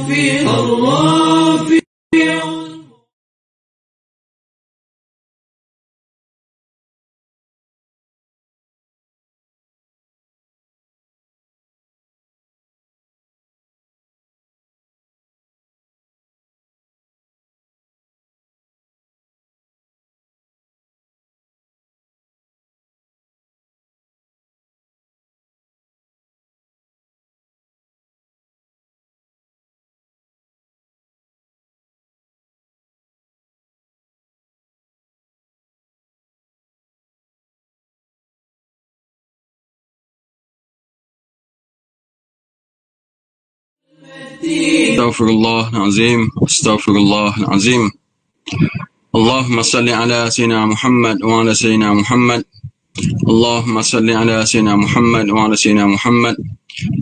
الرافع Astaghfirullahalazim. Astaghfirullahalazim. Allahumma salli ala sayyidina Muhammad wa ala sayyidina Muhammad. Allahumma salli ala sayyidina Muhammad wa ala sayyidina Muhammad.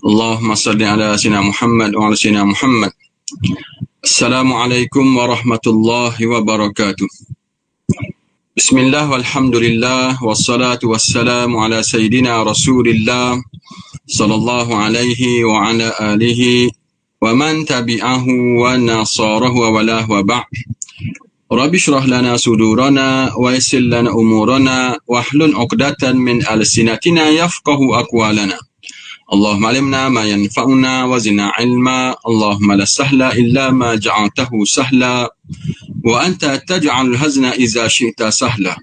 Allahumma salli ala sayyidina Muhammad wa ala sayyidina Muhammad. Assalamualaikum warahmatullahi wabarakatuh. Bismillah walhamdulillah wassalatu wassalamu ala sayyidina Rasulillah sallallahu alaihi wa ala alihi wa man tabi'ahu wa nasarahu wa walah wa ba'. Rabbi syrah lana sudurana wa yassir lana umurana wa hlul 'uqdatan min alsinatina yafqahu aqwalana. Allahumma alimna ma yanfa'una wa zidna ilma. Allahumma la sahla illa ma ja'altahu sahla wa anta taj'alul hazna idza syi'ta sahla.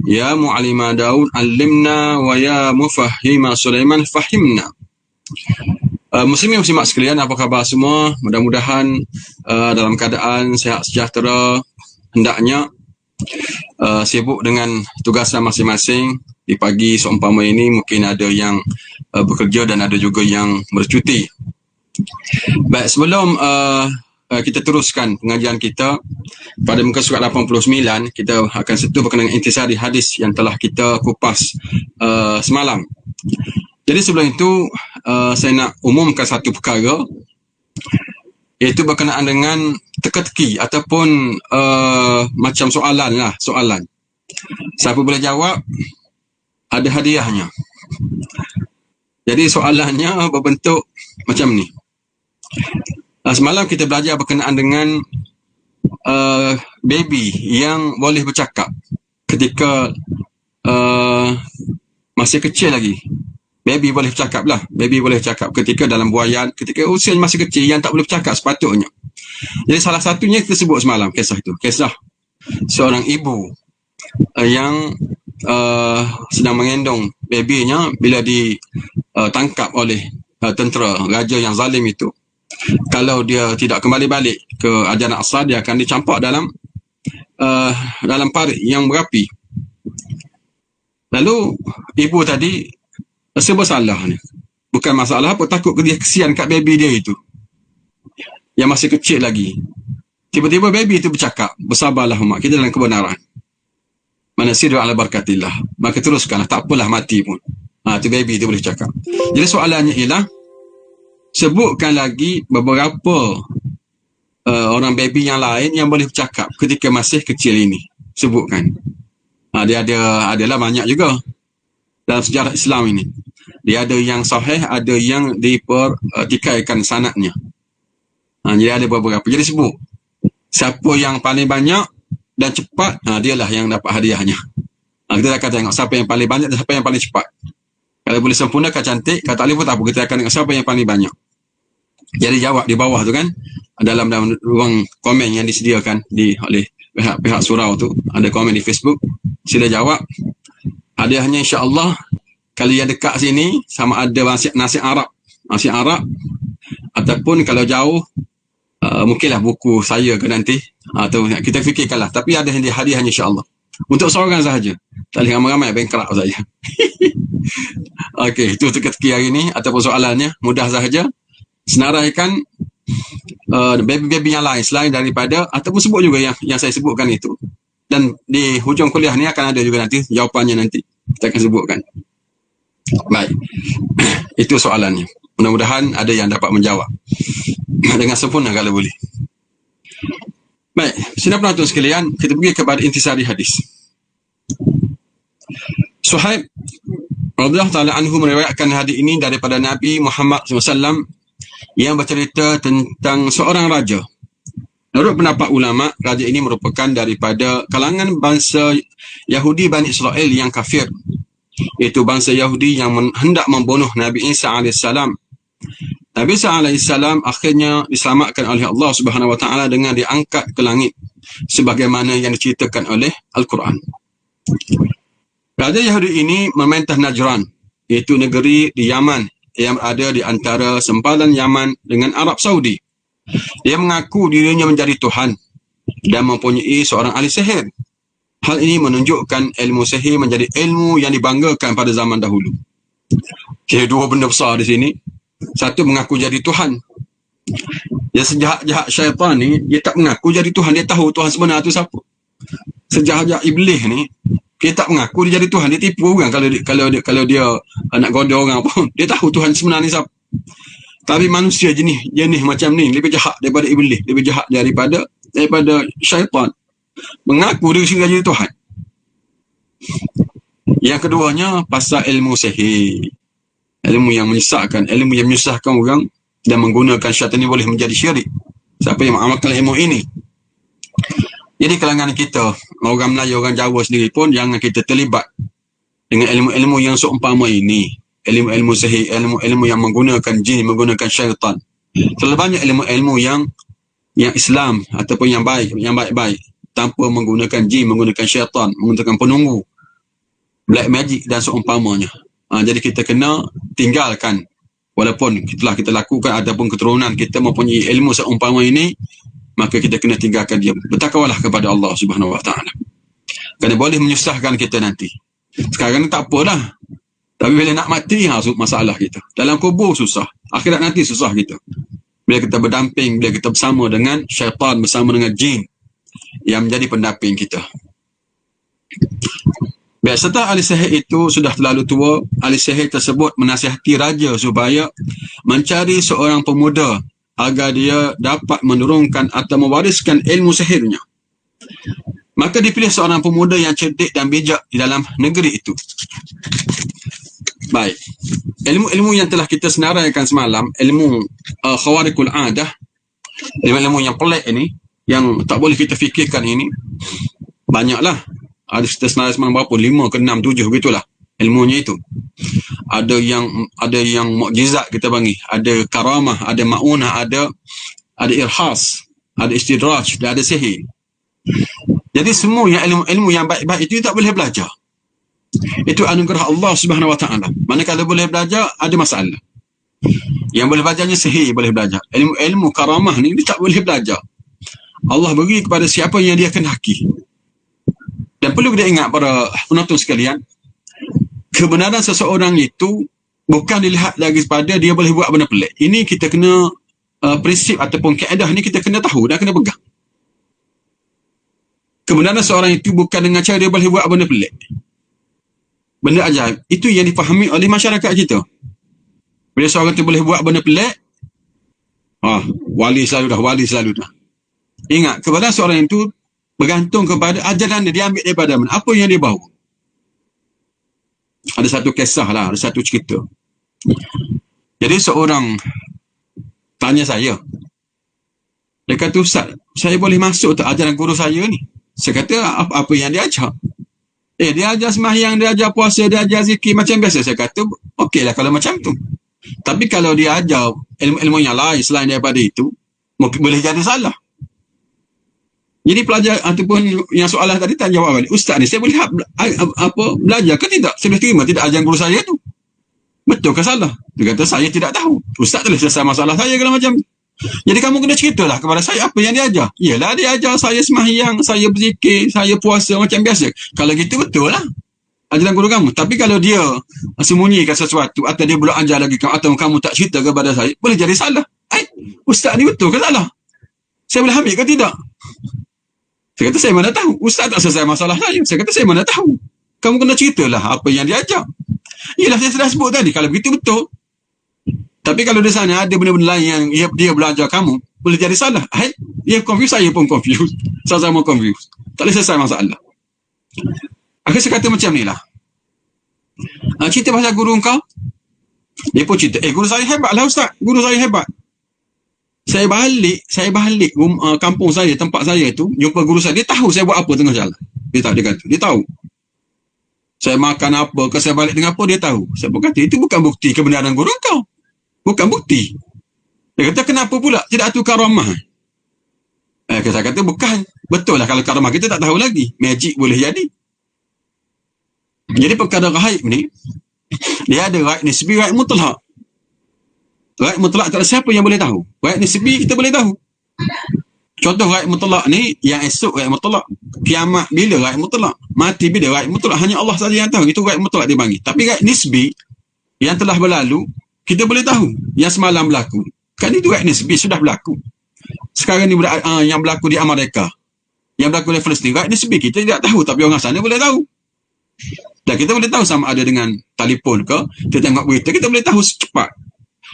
Ya mu'allima Daud 'allimna wa ya mufahhima Sulaiman fahimna. Muslimin muslimat sekalian, apa khabar semua? Mudah-mudahan dalam keadaan sihat sejahtera. Hendaknya sibuk dengan tugasan masing-masing. Di pagi seumpama ini mungkin ada yang bekerja dan ada juga yang bercuti. Baik, sebelum kita teruskan pengajian kita pada muka surat 89, kita akan sentuh berkenaan intisari hadis yang telah kita kupas semalam. Jadi sebelum itu saya nak umumkan satu perkara, iaitu berkenaan dengan teka-teki ataupun macam soalan lah, soalan. Siapa boleh jawab, ada hadiahnya. Jadi soalannya berbentuk macam ni. Semalam kita belajar berkenaan dengan baby yang boleh bercakap ketika masih kecil lagi. Baby boleh bercakap lah. Baby boleh bercakap ketika dalam buayan, ketika usia masih kecil yang tak boleh bercakap sepatutnya. Jadi salah satunya kita sebut semalam kisah itu. Kisah seorang ibu yang sedang menggendong babynya bila ditangkap oleh tentera raja yang zalim itu. Kalau dia tidak kembali balik ke ajaran asal, dia akan dicampak dalam parit yang berapi. Lalu ibu tadi rasa bersalah ni. Bukan masalah apa, takut dia kesian kat baby dia itu yang masih kecil lagi. Tiba-tiba baby itu bercakap, bersabarlah mak, kita dalam kebenaran. Mana siru ala barakatillah. Maka teruskanlah, tak apalah mati pun. Tu baby itu boleh cakap. Jadi soalannya ialah, sebutkan lagi beberapa orang baby yang lain yang boleh bercakap ketika masih kecil ini. Sebutkan. Dia adalah banyak juga dalam sejarah Islam ini. Dia ada yang sahih, ada yang dipertikaikan sanadnya. Jadi ada beberapa. Jadi sebut siapa yang paling banyak dan cepat, dialah yang dapat hadiahnya. Kita akan tengok siapa yang paling banyak dan siapa yang paling cepat. Kalau boleh sempurnakan cantik, kalau tak boleh pun tak apa, kita akan tengok siapa yang paling banyak. Jadi jawab di bawah tu kan, dalam ruang komen yang disediakan oleh pihak surau tu, ada komen di Facebook, sila jawab. Hadiahnya insya-Allah, kalau yang dekat sini sama ada nasi Arab ataupun kalau jauh mungkinlah buku saya ke nanti, atau kita fikirkanlah, tapi ada hadiahnya insya-Allah. Untuk seorang sahaja, tak boleh ramai-ramai bankrupt saja. Okey, itu teka-teki hari ini ataupun soalannya mudah sahaja. Senaraikan baby-baby yang lain selain daripada, ataupun sebut juga yang saya sebutkan itu. Dan di hujung kuliah ni akan ada juga nanti jawapannya, nanti kita akan sebutkan. Baik. Itu soalannya. Mudah-mudahan ada yang dapat menjawab dengan sempurna kalau boleh. Baik, sidang penonton sekalian, kita pergi kepada intisari hadis. Suhaib radhiyallahu ta'ala anhu meriwayatkan hadis ini daripada Nabi Muhammad SAW yang bercerita tentang seorang raja. Menurut pendapat ulama, raja ini merupakan daripada kalangan bangsa Yahudi Bani Israel yang kafir. Iaitu bangsa Yahudi yang hendak membunuh Nabi Isa AS. Nabi Isa AS akhirnya diselamatkan oleh Allah Subhanahu Wa Taala dengan diangkat ke langit, sebagaimana yang diceritakan oleh Al-Quran. Raja Yahudi ini memerintah Najran, iaitu negeri di Yaman yang berada di antara sempadan Yaman dengan Arab Saudi. Dia mengaku dirinya menjadi Tuhan dan mempunyai seorang ahli sihir. Hal ini menunjukkan ilmu sihir menjadi ilmu yang dibanggakan pada zaman dahulu. Okay, dua benda besar di sini. Satu, mengaku jadi Tuhan. Yang sejahat-jahat syaitan ni, dia tak mengaku jadi Tuhan. Dia tahu Tuhan sebenar tu siapa. Sejahat-jahat iblis ni, dia tak mengaku dia jadi Tuhan. Dia tipu orang kalau dia nak goda orang pun. Dia tahu Tuhan sebenar ni siapa. Tapi manusia jenis macam ni lebih jahat daripada iblis, lebih jahat daripada syaitan. Mengaku diri sendiri jadi Tuhan. Yang keduanya, pasal ilmu sihir. Ilmu yang menyesatkan, ilmu yang menyusahkan orang dan menggunakan syaitan ini boleh menjadi syirik. Siapa yang mengamalkan ilmu ini? Jadi kalangan kita, orang Melayu, orang Jawa sendiri pun, jangan kita terlibat dengan ilmu-ilmu yang seumpama ini. Ilmu-ilmu sihir, ilmu-ilmu yang menggunakan jin, menggunakan syaitan. Terlalu banyak ilmu-ilmu yang Islam ataupun yang baik-baik, tanpa menggunakan jin, menggunakan syaitan, menggunakan penunggu, black magic dan seumpamanya. Jadi kita kena tinggalkan, walaupun kita lakukan ataupun keturunan kita mempunyai ilmu seumpama ini, maka kita kena tinggalkan dia. Bertakwalah kepada Allah Subhanahu Wa Taala, kerana boleh menyusahkan kita nanti. Sekarang ni tak apalah, tapi bila nak mati, masalah kita. Dalam kubur susah, akhirat nanti susah kita. Bila kita berdamping, bila kita bersama dengan syaitan, bersama dengan jin yang menjadi pendamping kita. Baik, setelah ahli sihir itu sudah terlalu tua, ahli sihir tersebut menasihati raja supaya mencari seorang pemuda agar dia dapat menurunkan atau mewariskan ilmu sihirnya. Maka dipilih seorang pemuda yang cerdik dan bijak di dalam negeri itu. Baik, ilmu-ilmu yang telah kita senaraikan semalam, ilmu khawarikul adah, ilmu yang pelik ini, yang tak boleh kita fikirkan ini, banyaklah. Ada kita senarai semalam berapa? 5 ke 6, 7 begitulah ilmunya itu. Ada yang mukjizat kita panggil, ada karamah, ada ma'unah, ada irhas, ada istidraj, dan ada sihir. Jadi semua yang ilmu yang baik-baik itu tak boleh belajar. Itu anugerah Allah Subhanahu Wa Taala. Manakala boleh belajar, ada masalah. Yang boleh belajarnya sihir boleh belajar. Ilmu karamah ni dia tak boleh belajar. Allah beri kepada siapa yang dia kehendaki. Dan perlu kita ingat para penonton sekalian, kebenaran seseorang itu bukan dilihat lagi pada dia boleh buat benda pelik. Ini kita kena prinsip ataupun kaedah ni kita kena tahu dan kena pegang. Kebenaran seorang itu bukan dengan cara dia boleh buat benda pelik, benda ajaib. Itu yang dipahami oleh masyarakat kita. Bila seorang itu boleh buat benda pelik, wali selalu dah. Ingat, kebenaran seorang itu bergantung kepada ajaran dia ambil daripada mana, apa yang dia bawa. Ada satu kisah lah, ada satu cerita. Jadi seorang tanya saya, dia kata, Ustaz, saya boleh masuk tak ajaran guru saya ni? Saya kata, apa yang dia ajar? Dia ajar sembahyang, dia ajar puasa, dia ajar zikir macam biasa. Saya kata, okeylah kalau macam tu. Tapi kalau dia ajar ilmu-ilmu yang lain selain daripada itu, mungkin boleh jadi salah. Jadi pelajar ataupun yang soalan tadi tak jawab balik. Ustaz ni, saya boleh belajar ke tidak? Saya boleh terima tidak ajaran guru saya tu? Betul ke salah? Dia kata, saya tidak tahu. Ustaz telah selesai masalah saya kalau macam tu. Jadi kamu kena ceritalah kepada saya apa yang dia ajar. Yelah, dia ajar saya sembahyang, saya berzikir, saya puasa macam biasa. Kalau gitu betul lah ajaran guru kamu. Tapi kalau dia sembunyikan sesuatu atau dia belum ajar lagi kamu, atau kamu tak cerita kepada saya, boleh jadi salah. Ustaz ni betul ke salah? Saya boleh ambil ke tidak? Saya kata, saya mana tahu. Ustaz tak selesai masalah saya. Saya kata, saya mana tahu. Kamu kena ceritalah apa yang dia ajar. Yelah, saya sudah sebut tadi. Kalau begitu betul. Tapi kalau di sana ada benda-benda lain yang dia belajar kamu, boleh jadi salah. Dia confuse, saya pun confuse. Sama-sama confuse. Tak boleh selesai masalah. Akhirnya saya kata macam ni lah. Cerita pasal guru kau. Dia pun cerita, guru saya hebat lah ustaz, guru saya hebat. Saya balik kampung saya, tempat saya tu, jumpa guru saya, dia tahu saya buat apa tengah jalan. Dia tahu. Saya makan apa, ke saya balik dengan apa, dia tahu. Saya pun kata, itu bukan bukti kebenaran guru kau. Bukan bukti. Dia kata, kenapa pula tidak tu karamah? Saya kata, bukan. Betul lah, kalau karamah kita tak tahu lagi. Magic boleh jadi. Jadi perkara gaib ni, dia ada gaib nisbi, gaib mutlak. Gaib mutlak tak ada siapa yang boleh tahu. Gaib nisbi kita boleh tahu. Contoh gaib mutlak ni, yang esok gaib mutlak. Kiamat bila gaib mutlak. Mati bila gaib mutlak. Hanya Allah saja yang tahu. Itu gaib mutlak dia bagi. Tapi gaib nisbi, yang telah berlalu, kita boleh tahu. Yang semalam berlaku. Kan itu gaib nisbi, sudah berlaku. Sekarang ni yang berlaku di Amerika. Yang berlaku di Palestin. Gaib nisbi kita tidak tahu. Tapi orang sana boleh tahu. Dan kita boleh tahu sama ada dengan telefon ke, kita tengok berita, kita boleh tahu secepat.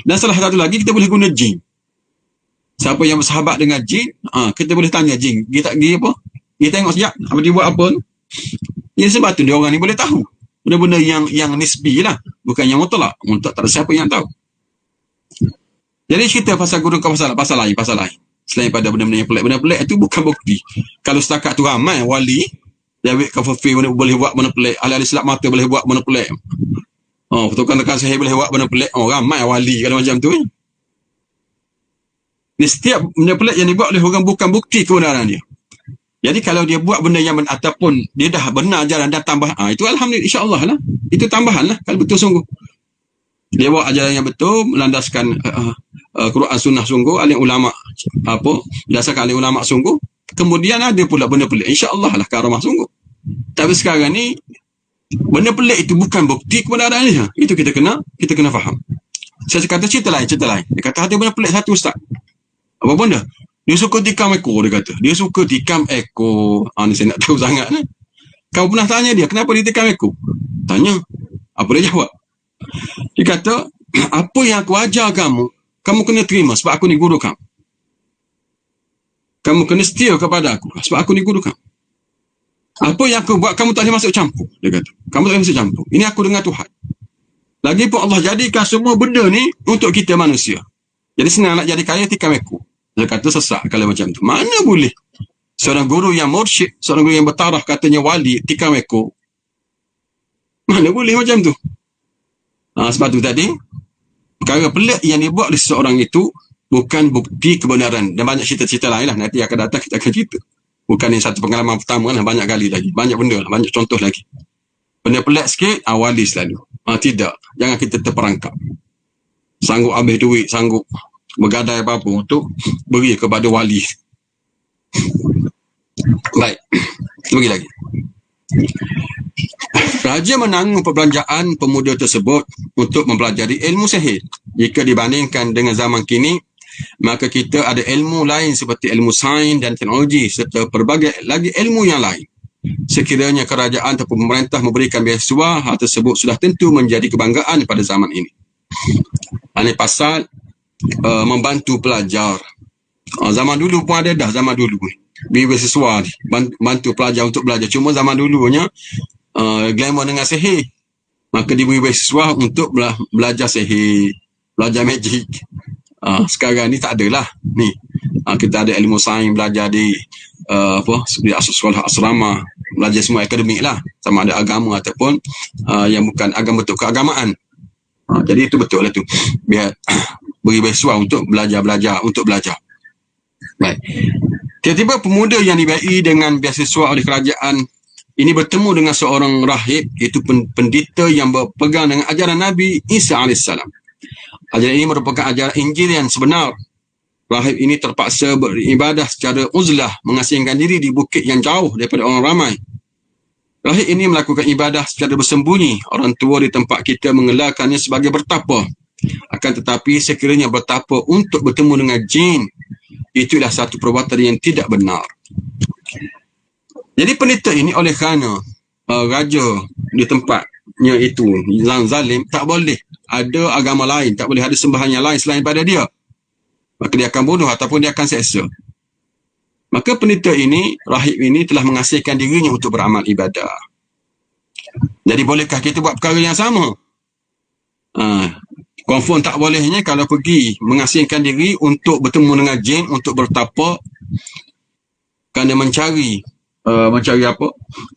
Dan salah satu lagi, kita boleh guna jin. Siapa yang bersahabat dengan jin, kita boleh tanya jin, dia apa? Dia tengok sekejap, apa dia buat apa. Ya, sebab tu dia orang ni boleh tahu. Benda-benda yang nisbi lah. Bukan yang mutlak. Mutlak tak ada siapa yang tahu. Jadi cerita pasal guru kau pasal lain. Selain pada benda-benda yang pelik. Benda pelik itu bukan bukti. Kalau setakat tu ramai wali, David Kafafi boleh buat benda pelik. Ahli-ahli silap mata boleh buat benda pelik. Pertukaran sihir boleh buat benda pelik. Ramai wali kalau macam tu. Ni setiap benda pelik yang dibuat oleh orang bukan bukti kebenaran dia. Jadi kalau dia buat benda yang ataupun dia dah benar ajaran dan tambah, itu alhamdulillah, insya-Allah lah. Itu tambahan lah kalau betul sungguh. Dia buat ajaran yang betul, melandaskan Quran sunnah sungguh, alim ulama berdasarkan alim ulama sungguh. Kemudian ada pula benda pelik, insya-Allah lah karamah sungguh. Tapi sekarang ni benda pelik itu bukan bukti kebenaran dia. Itu kita kena faham. Saya kata cerita lain. Dia kata ada benda pelik satu ustaz. Apa benda? Dia suka tikam ekor, dia kata. Dia suka tikam ekor. Ni saya nak tahu sangat ni. Kau pernah tanya dia, kenapa dia tikam ekor? Tanya. Apa dia jawab? Dia kata, apa yang aku ajar kamu kena terima sebab aku ni guru kamu. Kamu kena setia kepada aku sebab aku ni guru kamu. Apa yang aku buat, kamu tak boleh masuk campur. Dia kata, kamu tak boleh masuk campur. Ini aku dengan Tuhan. Lagipun Allah jadikan semua benda ni untuk kita manusia. Jadi senang nak jadi kaya, tikam ekor. Dia kata sesak kalau macam tu. Mana boleh? Seorang guru yang mursyid, seorang guru yang bertaraf katanya wali, tikam ekor. Mana boleh macam tu? Sebab tu tadi, perkara pelik yang dibuat oleh seseorang itu bukan bukti kebenaran. Dan banyak cerita-cerita lain lah. Nanti akan datang kita akan cerita. Bukan yang satu pengalaman pertama lah. Banyak kali lagi. Banyak benda lah. Banyak contoh lagi. Benda pelik sikit, wali selalu. Tidak. Jangan kita terperangkap. Sanggup habis duit, sanggup bergadai apa-apa untuk beri kepada wali. Baik. Pergi lagi. Raja menanggung perbelanjaan pemuda tersebut untuk mempelajari ilmu sihir. Jika dibandingkan dengan zaman kini, maka kita ada ilmu lain seperti ilmu sains dan teknologi serta pelbagai lagi ilmu yang lain. Sekiranya kerajaan atau pemerintah memberikan beasiswa, hal tersebut sudah tentu menjadi kebanggaan pada zaman ini. Ini pasal membantu pelajar. Zaman dulu pun ada dah, zaman dulu ni. Beasiswa ni, bantu pelajar untuk belajar. Cuma zaman dulunya, glamour dengan sihir. Maka diberi beasiswa untuk belajar sihir, belajar magic. Sekarang ni tak adalah. Ni, kita ada ilmu sains, belajar di sekolah asrama, belajar semua akademik lah. Sama ada agama ataupun yang bukan agama untuk keagamaan. Jadi itu betul lah tu. Biar beri beasiswa untuk belajar. Baik. Tiba-tiba pemuda yang diberi dengan beasiswa oleh kerajaan ini bertemu dengan seorang rahib, iaitu pendeta yang berpegang dengan ajaran Nabi Isa AS. Ajaran ini merupakan ajaran Injil yang sebenar. Rahib ini terpaksa beribadah secara uzlah, mengasingkan diri di bukit yang jauh daripada orang ramai. Rahib ini melakukan ibadah secara bersembunyi. Orang tua di tempat kita mengelarkannya sebagai bertapa. Akan tetapi sekiranya bertapa untuk bertemu dengan jin, itulah satu perbuatan yang tidak benar. Jadi pendeta ini oleh kerana raja di tempatnya itu yang zalim, tak boleh ada agama lain, tak boleh ada sembahan yang lain selain pada dia. Maka dia akan bunuh ataupun dia akan seksa. Maka pendeta ini, rahib ini telah mengasihkan dirinya untuk beramal ibadah. Jadi bolehkah kita buat perkara yang sama? Confirm tak bolehnya kalau pergi mengasingkan diri untuk bertemu dengan jin, untuk bertapa, kerana mencari apa?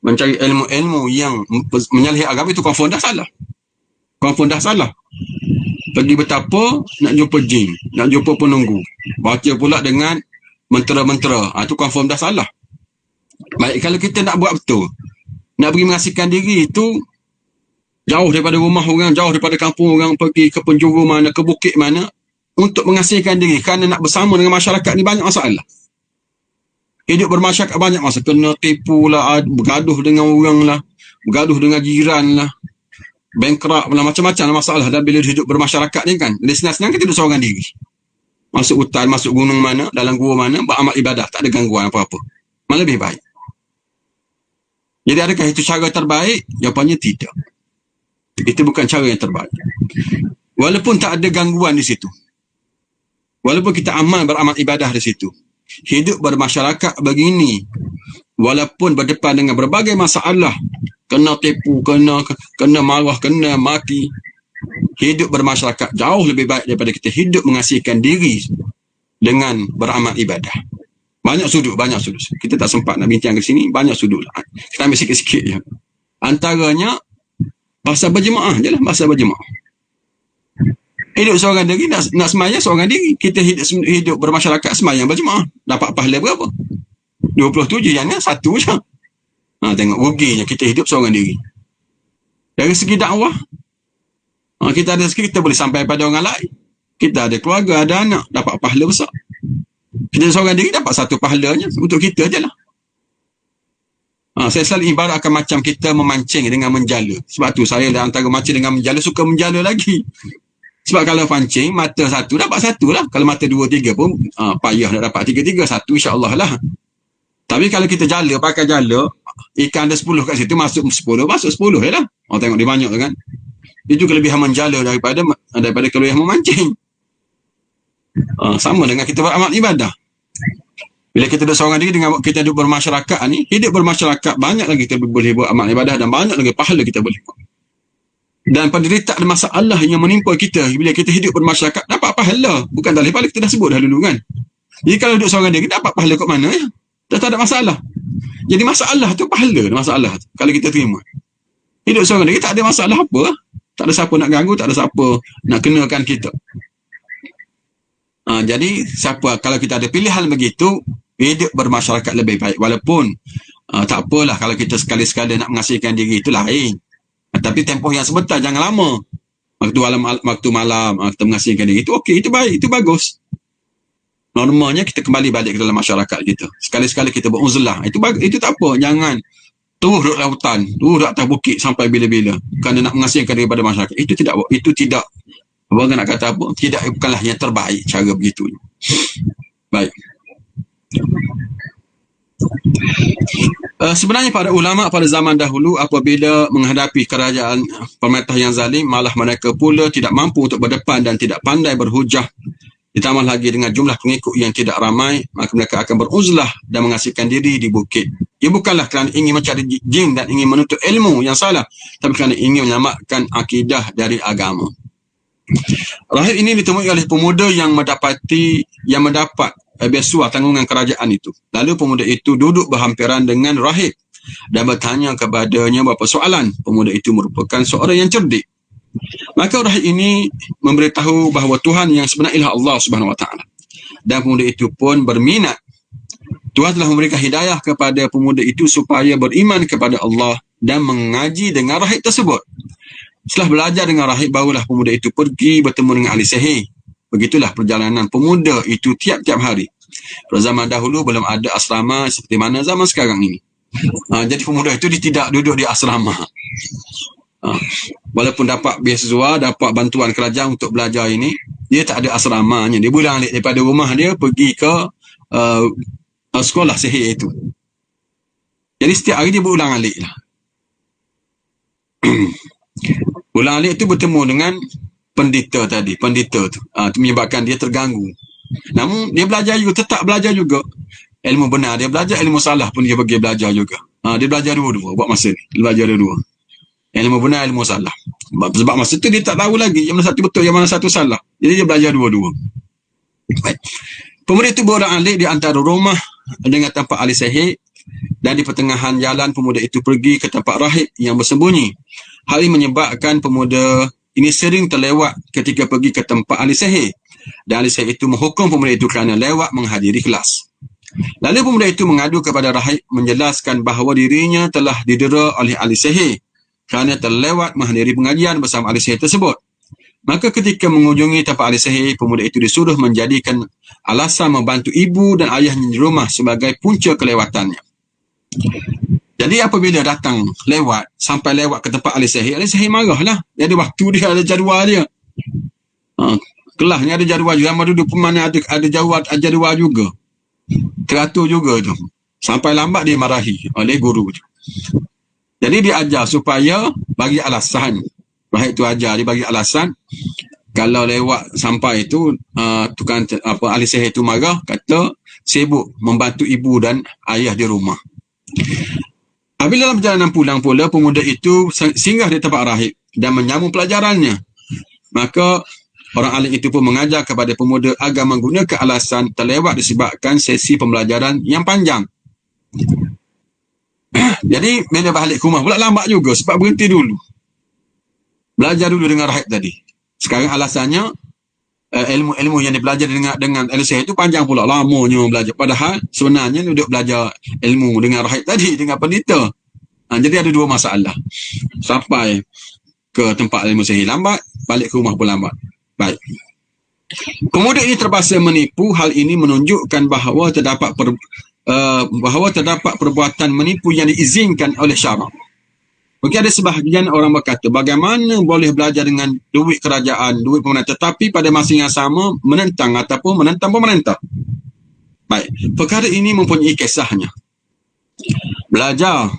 Mencari ilmu-ilmu yang menyalahi agama, itu confirm dah salah. Confirm dah salah. Pergi bertapa, nak jumpa jin, nak jumpa penunggu. Baca pula dengan mentera-mentera. Itu confirm dah salah. Baik, kalau kita nak buat betul, nak pergi mengasingkan diri itu jauh daripada rumah orang, jauh daripada kampung orang, pergi ke penjuru mana, ke bukit mana, untuk mengasingkan diri, kerana nak bersama dengan masyarakat ni banyak masalah. Hidup bermasyarakat banyak masalah. Kena tipu lah, bergaduh dengan orang lah, bergaduh dengan jiran lah, bankrupt lah, macam-macam lah masalah. Dan bila hidup bermasyarakat ni kan, dia senang-senang kita duduk seorang diri. Masuk hutan, masuk gunung mana, dalam gua mana, beramal ibadah, tak ada gangguan apa-apa. Malah lebih baik. Jadi adakah itu cara terbaik? Jawapannya tidak. Itu bukan cara yang terbaik. Walaupun tak ada gangguan di situ, walaupun kita beramal ibadah di situ, hidup bermasyarakat begini, walaupun berdepan dengan berbagai masalah, kena tipu, kena marah, kena maki, hidup bermasyarakat jauh lebih baik daripada kita hidup mengasihkan diri dengan beramal ibadah. Banyak sudut. Kita tak sempat nak bincang ke sini, banyak sudut lah. Kita ambil sikit-sikit je. Antaranya bahasa berjemaah je lah, bahasa berjemaah. Hidup seorang diri, nak semayang seorang diri. Kita hidup bermasyarakat, semayang berjemaah. Dapat pahala berapa? 27, yang ni satu je. Tengok ruginya kita hidup seorang diri. Dari segi dakwah, kita ada rezeki, kita boleh sampai pada orang lain. Kita ada keluarga, ada anak, dapat pahala besar. Kita seorang diri dapat satu pahalanya untuk kita je lah. Saya selalu ibaratkan macam kita memancing dengan menjala. Sebab tu saya antara mancing dengan menjala, suka menjala lagi. Sebab kalau pancing, mata satu dapat satu lah. Kalau mata dua, tiga pun payah nak dapat tiga-tiga, satu insyaAllah lah. Tapi kalau kita jala, pakai jala, ikan ada 10 kat situ, masuk 10 je lah. Tengok dia banyak kan. Itu kelebihan menjala daripada kelebihan memancing. Sama dengan kita beramal ibadah. Bila kita duduk seorang diri, dengan kita duduk bermasyarakat ni, hidup bermasyarakat, banyak lagi kita boleh buat amal ibadah dan banyak lagi pahala kita boleh buat. Dan penderitaan masalah yang menimpa kita bila kita hidup bermasyarakat, dapat pahala. Bukan tak boleh pahala, kita dah sebut dah dulu kan. Jadi kalau duduk seorang diri, dapat pahala kat mana ya? Dah tak ada masalah. Jadi masalah tu pahala, masalah tu, kalau kita terima. Hidup seorang diri tak ada masalah apa. Tak ada siapa nak ganggu, tak ada siapa nak kenakan kita. Jadi kalau kita ada pilihan begitu, hidup bermasyarakat lebih baik. Walaupun tak apalah kalau kita sekali-sekala nak mengasihkan diri, itu lain. Tapi tempoh yang sebentar, jangan lama. Waktu malam kita mengasihkan diri, itu okey, itu baik, itu bagus. Normalnya kita kembali balik ke dalam masyarakat kita. Sekali-sekala kita beruzlah, itu tak apa. Jangan terus duduk lautan, terus duduk atas bukit sampai bila-bila kerana nak mengasihkan diri pada masyarakat. Itu tidak orang nak kata apa, bukanlah yang terbaik cara begitu. Baik. Sebenarnya para ulama pada zaman dahulu apabila menghadapi kerajaan pemerintah yang zalim, malah mereka pula tidak mampu untuk berdepan dan tidak pandai berhujah, ditambah lagi dengan jumlah pengikut yang tidak ramai, maka mereka akan beruzlah dan mengasihkan diri di bukit. Ia bukanlah kerana ingin mencari jin dan ingin menuntut ilmu yang salah, tapi kerana ingin menyelamatkan akidah dari agama. Rahib ini ditemui oleh pemuda yang mendapat beasiswa tanggungan kerajaan itu. Lalu pemuda itu duduk berhampiran dengan rahib dan bertanya kepadanya beberapa soalan. Pemuda itu merupakan seorang yang cerdik. Maka rahib ini memberitahu bahawa Tuhan yang sebenarnya ialah Allah Subhanahu Wa Taala. Dan pemuda itu pun berminat. Tuhan telah memberikan hidayah kepada pemuda itu supaya beriman kepada Allah dan mengaji dengan rahib tersebut. Setelah belajar dengan rahib, barulah pemuda itu pergi bertemu dengan ahli sihir. Begitulah perjalanan pemuda itu tiap-tiap hari. Pada zaman dahulu belum ada asrama seperti mana zaman sekarang ini. Jadi pemuda itu dia tidak duduk di asrama. Walaupun dapat beasiswa, dapat bantuan kerajaan untuk belajar ini, dia tak ada asramanya. Dia pulang daripada rumah dia pergi ke sekolah sihir itu. Jadi setiap hari dia berulang alik lah. Ulang alik tu bertemu dengan pendeta tadi, pendeta tu. Itu menyebabkan dia terganggu. Namun dia belajar juga, tetap belajar juga. Ilmu benar dia belajar, ilmu salah pun dia pergi belajar juga. Dia belajar dua-dua buat masa ni. Dia belajar dua-dua. Ilmu benar, ilmu salah. Sebab masa tu dia tak tahu lagi yang mana satu betul, yang mana satu salah. Jadi dia belajar dua-dua. Baik. Pemuda itu berorang alik di antara rumah dengan tempat ahli sihir, dan di pertengahan jalan pemuda itu pergi ke tempat rahib yang bersembunyi. Hal ini menyebabkan pemuda ini sering terlewat ketika pergi ke tempat ahli sihir, dan ahli sihir itu menghukum pemuda itu kerana lewat menghadiri kelas. Lalu pemuda itu mengadu kepada rahib menjelaskan bahawa dirinya telah didera oleh ahli sihir kerana terlewat menghadiri pengajian bersama ahli sihir tersebut. Maka ketika mengunjungi tempat ahli sihir, pemuda itu disuruh menjadikan alasan membantu ibu dan ayahnya di rumah sebagai punca kelewatannya. Jadi apabila datang lewat, sampai lewat ke tempat ahli sihir marahlah. Jadi waktu dia, ada jadual dia. Kelasnya ada jadual juga. Zaman dulu pemana ada jadual juga. Teratur juga tu. Sampai lambat dia marahi oleh guru tu. Jadi dia ajar supaya bagi alasan. Rahib tu ajar, dia bagi alasan. Kalau lewat sampai itu, tukang ahli sihir tu marah, kata sibuk membantu ibu dan ayah di rumah. Apabila dalam perjalanan pulang pula, pemuda itu singgah di tempat rahib dan menyambung pelajarannya. Maka orang alim itu pun mengajar kepada pemuda agar menggunakan alasan terlewat disebabkan sesi pembelajaran yang panjang. Jadi bila balik ke rumah pula lambat juga sebab berhenti dulu. Belajar dulu dengan rahib tadi. Sekarang alasannya ilmu-ilmu yang dipelajari dengan LSA itu panjang pula, lamanya belajar. Padahal sebenarnya duduk belajar ilmu dengan rahib tadi, dengan pendeta. Jadi ada dua masalah. Sampai ke tempat ilmu sihir lambat, balik ke rumah pun lambat. Baik. Pemuda ini terpaksa menipu. Hal ini menunjukkan bahawa terdapat perbuatan menipu yang diizinkan oleh syarak. Mungkin ada sebahagian orang berkata, bagaimana boleh belajar dengan duit kerajaan, duit pemerintah, tetapi pada masa yang sama menentang ataupun menentang pemerintah. Baik, perkara ini mempunyai kisahnya. Belajar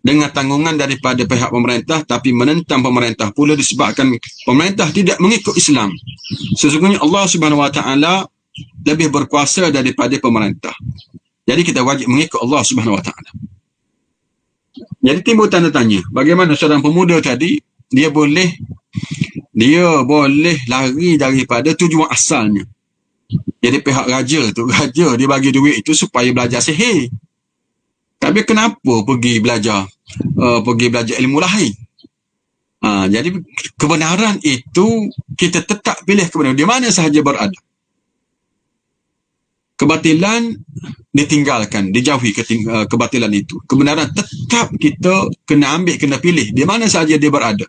dengan tanggungan daripada pihak pemerintah, tapi menentang pemerintah pula disebabkan pemerintah tidak mengikut Islam. Sesungguhnya Allah Subhanahu Wa Taala lebih berkuasa daripada pemerintah. Jadi kita wajib mengikut Allah Subhanahu Wa Taala. Jadi timbul tanda tanya, bagaimana seorang pemuda tadi dia boleh lari daripada tujuan asalnya. Jadi pihak raja dia bagi duit itu supaya belajar sihir. Tapi kenapa pergi belajar ilmu lain? Jadi kebenaran itu kita tetap pilih kebenaran di mana sahaja berada. Kebatilan ditinggalkan, dijauhi kebatilan itu. Kebenaran tetap kita kena ambil, kena pilih di mana sahaja dia berada.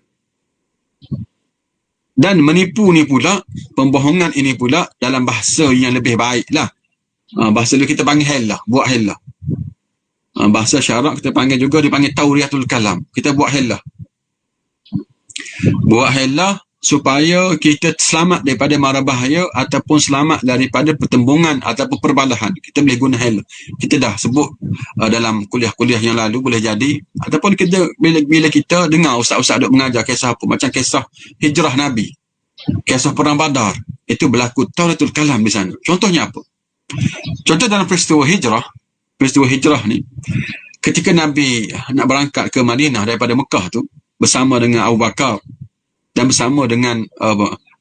Dan menipu ni pula, pembohongan ini pula dalam bahasa yang lebih baik lah. Bahasa dulu kita panggil helah, buat helah. Bahasa syarak kita panggil juga, dipanggil tauriyatul kalam. Kita buat helah. Buat helah supaya kita selamat daripada mara bahaya ataupun selamat daripada pertembungan ataupun perbalahan. Kita boleh guna helah. Kita dah sebut dalam kuliah-kuliah yang lalu, boleh jadi. Ataupun kita bila kita dengar ustaz-ustaz duk mengajar kisah apa, macam kisah hijrah Nabi, kisah perang Badar, itu berlaku tauriyatul kalam di sana. Contohnya apa? Contoh dalam peristiwa hijrah ni, ketika Nabi nak berangkat ke Madinah daripada Mekah tu, bersama dengan Abu Bakar dan bersama dengan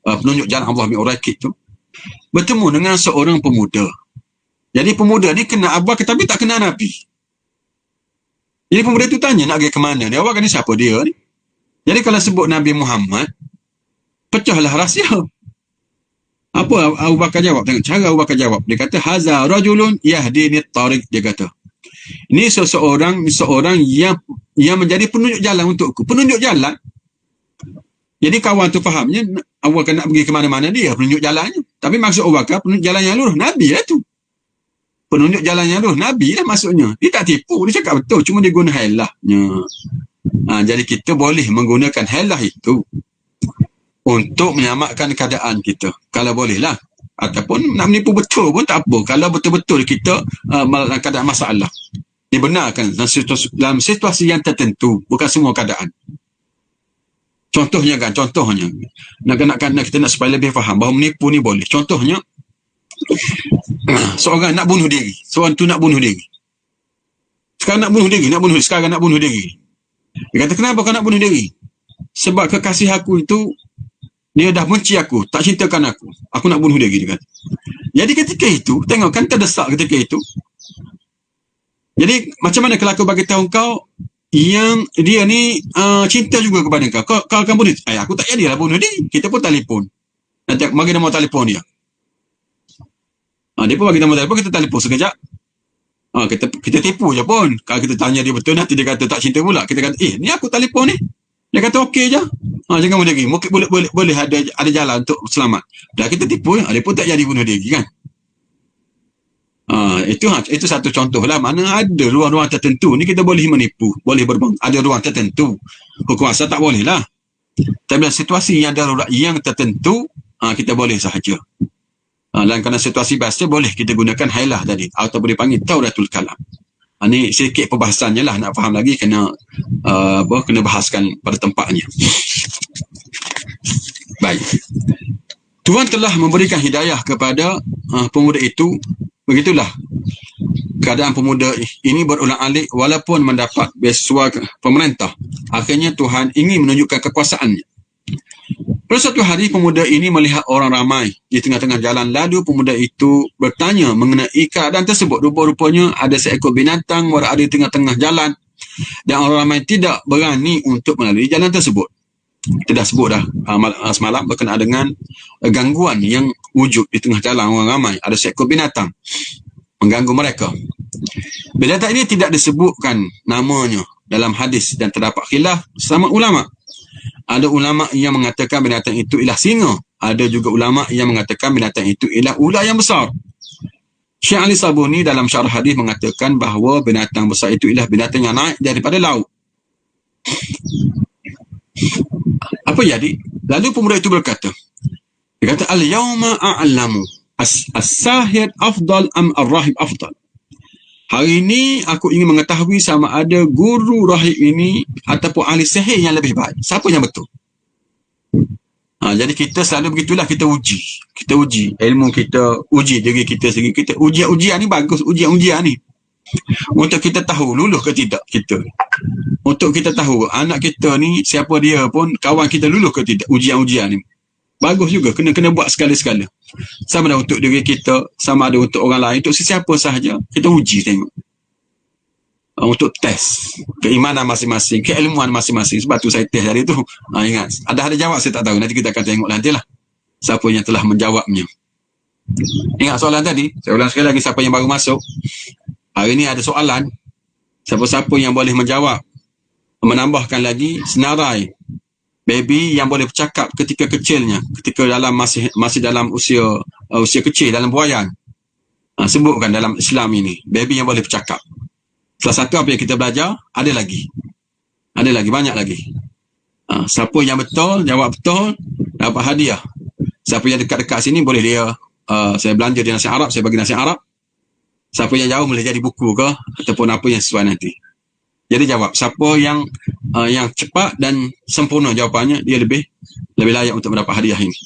penunjuk jalan Allah bin Uraikid tu, bertemu dengan seorang pemuda. Jadi pemuda ni kenal Abu Bakar tapi tak kenal Nabi. Jadi pemuda tu tanya nak pergi ke mana ni, awak ni siapa dia ni? Jadi kalau sebut Nabi Muhammad, pecahlah rahsia. Apa Abu Bakar jawab? Tengok cara Abu Bakar jawab. Dia kata, haza rajulun yahdini tariq. Dia kata, ini seseorang yang menjadi penunjuk jalan untukku. Penunjuk jalan. Jadi kawan tu fahamnya Abu Bakar nak pergi ke mana-mana, dia penunjuk jalannya. Tapi maksud Abu Bakar penunjuk jalan yang lurus Nabi lah tu. Penunjuk jalan yang lurus Nabi lah maksudnya. Dia tak tipu, dia cakap betul, cuma dia guna helahnya. Jadi kita boleh menggunakan helah itu untuk menyelamatkan keadaan kita, kalau boleh lah. Ataupun nak menipu betul pun tak apa, kalau betul-betul kita dalam keadaan masalah. Dibenarkan dalam situasi yang tertentu, bukan semua keadaan. Contohnya kita nak supaya lebih faham bahawa menipu ni boleh. Contohnya, seorang nak bunuh diri. Seorang tu nak bunuh diri. Sekarang nak bunuh diri. Dia kata, kenapa kau nak bunuh diri? Sebab kekasih aku itu, dia dah benci aku, tak cintakan aku. Aku nak bunuh diri, dia kata. Jadi ketika itu, tengok kan terdesak ketika itu. Jadi macam mana kalau aku bagi tahu kau yang dia ni cinta juga kepada kau akan bunuh. Aku tak jadilah bunuh dia. Kita pun telefon. Nanti bagi nombor telefon dia. Dia pun bagi nombor telefon, kita telefon sekejap. Kita tipu je pun. Kalau kita tanya dia betul, nanti dia kata tak cinta pula. Kita kata, ni aku telefon ni. Dia kata okey je. Jangan bunuh diri. Mungkin boleh ada jalan untuk selamat. Dah kita tipu, dia pun tak jadi bunuh diri kan. Itu satu contoh lah. Mana ada ruang-ruang tertentu ni kita boleh menipu, boleh berbang. Ada ruang tertentu. Hukum asal tak boleh lah. Tapi dalam situasi yang darurat yang tertentu, kita boleh sahaja. Dan kerana situasi biasa boleh kita gunakan hailah tadi, atau boleh panggil tauratul kalam. Ni sedikit perbahasannya lah, nak faham lagi kena bahaskan pada tempatnya. Baik. Tuhan telah memberikan hidayah kepada pemuda itu. Begitulah keadaan pemuda ini berulang-alik walaupun mendapat beasiswa pemerintah. Akhirnya Tuhan ingin menunjukkan kekuasaannya. Pada suatu hari pemuda ini melihat orang ramai di tengah-tengah jalan. Lalu pemuda itu bertanya mengenai keadaan tersebut. Rupa-rupanya ada seekor binatang berada di tengah-tengah jalan dan orang ramai tidak berani untuk melalui jalan tersebut. Kita dah sebut dah semalam berkenaan dengan gangguan yang wujud di tengah jalan orang ramai. Ada seekor binatang mengganggu mereka. Binatang ini tidak disebutkan namanya dalam hadis dan terdapat khilaf sama ulama. Ada ulama yang mengatakan binatang itu ialah singa. Ada juga ulama yang mengatakan binatang itu ialah ular yang besar. Syekh Ali Sabuni dalam syarah hadis mengatakan bahawa binatang besar itu ialah binatang yang naik daripada laut. Apa jadi? Lalu pemuda itu berkata, dia kata, al-yawma a'lamu as-sahir afdal am ar-rahib afdal. Hari ini aku ingin mengetahui sama ada guru rahib ini ataupun ahli sihir yang lebih baik. Siapa yang betul? Jadi kita selalu begitulah, kita uji. Kita uji ilmu kita, uji diri kita sendiri. Kita ujian ni bagus, ujian ni. Untuk kita tahu lulus ke tidak kita. Untuk kita tahu anak kita ni siapa dia pun, kawan kita lulus ke tidak ujian-ujian ni. Bagus juga, kena buat sekali-sekala. Sama ada untuk diri kita, sama ada untuk orang lain, untuk sesiapa sahaja, kita uji tengok. Untuk tes keimanan masing-masing, keilmuan masing-masing. Sebab tu saya tes hari tu. Ingat, ada jawab saya tak tahu, nanti kita akan tengok nantilah siapa yang telah menjawabnya. Ingat soalan tadi, saya ulang sekali lagi, siapa yang baru masuk. Hari ni ada soalan, siapa-siapa yang boleh menjawab, menambahkan lagi senarai baby yang boleh bercakap ketika kecilnya, ketika dalam masih dalam usia kecil, dalam buayan. Sebutkan dalam Islam ini, baby yang boleh bercakap. Salah satu apa yang kita belajar, ada lagi, banyak lagi. Siapa yang betul, jawab betul, dapat hadiah. Siapa yang dekat-dekat sini, boleh dia, saya belanja dia nasihat Arab, saya bagi nasihat Arab. Siapa yang jauh boleh jadi buku ke, ataupun apa yang sesuai nanti. Jadi jawab, siapa yang cepat dan sempurna jawapannya, dia lebih layak untuk mendapat hadiah ini.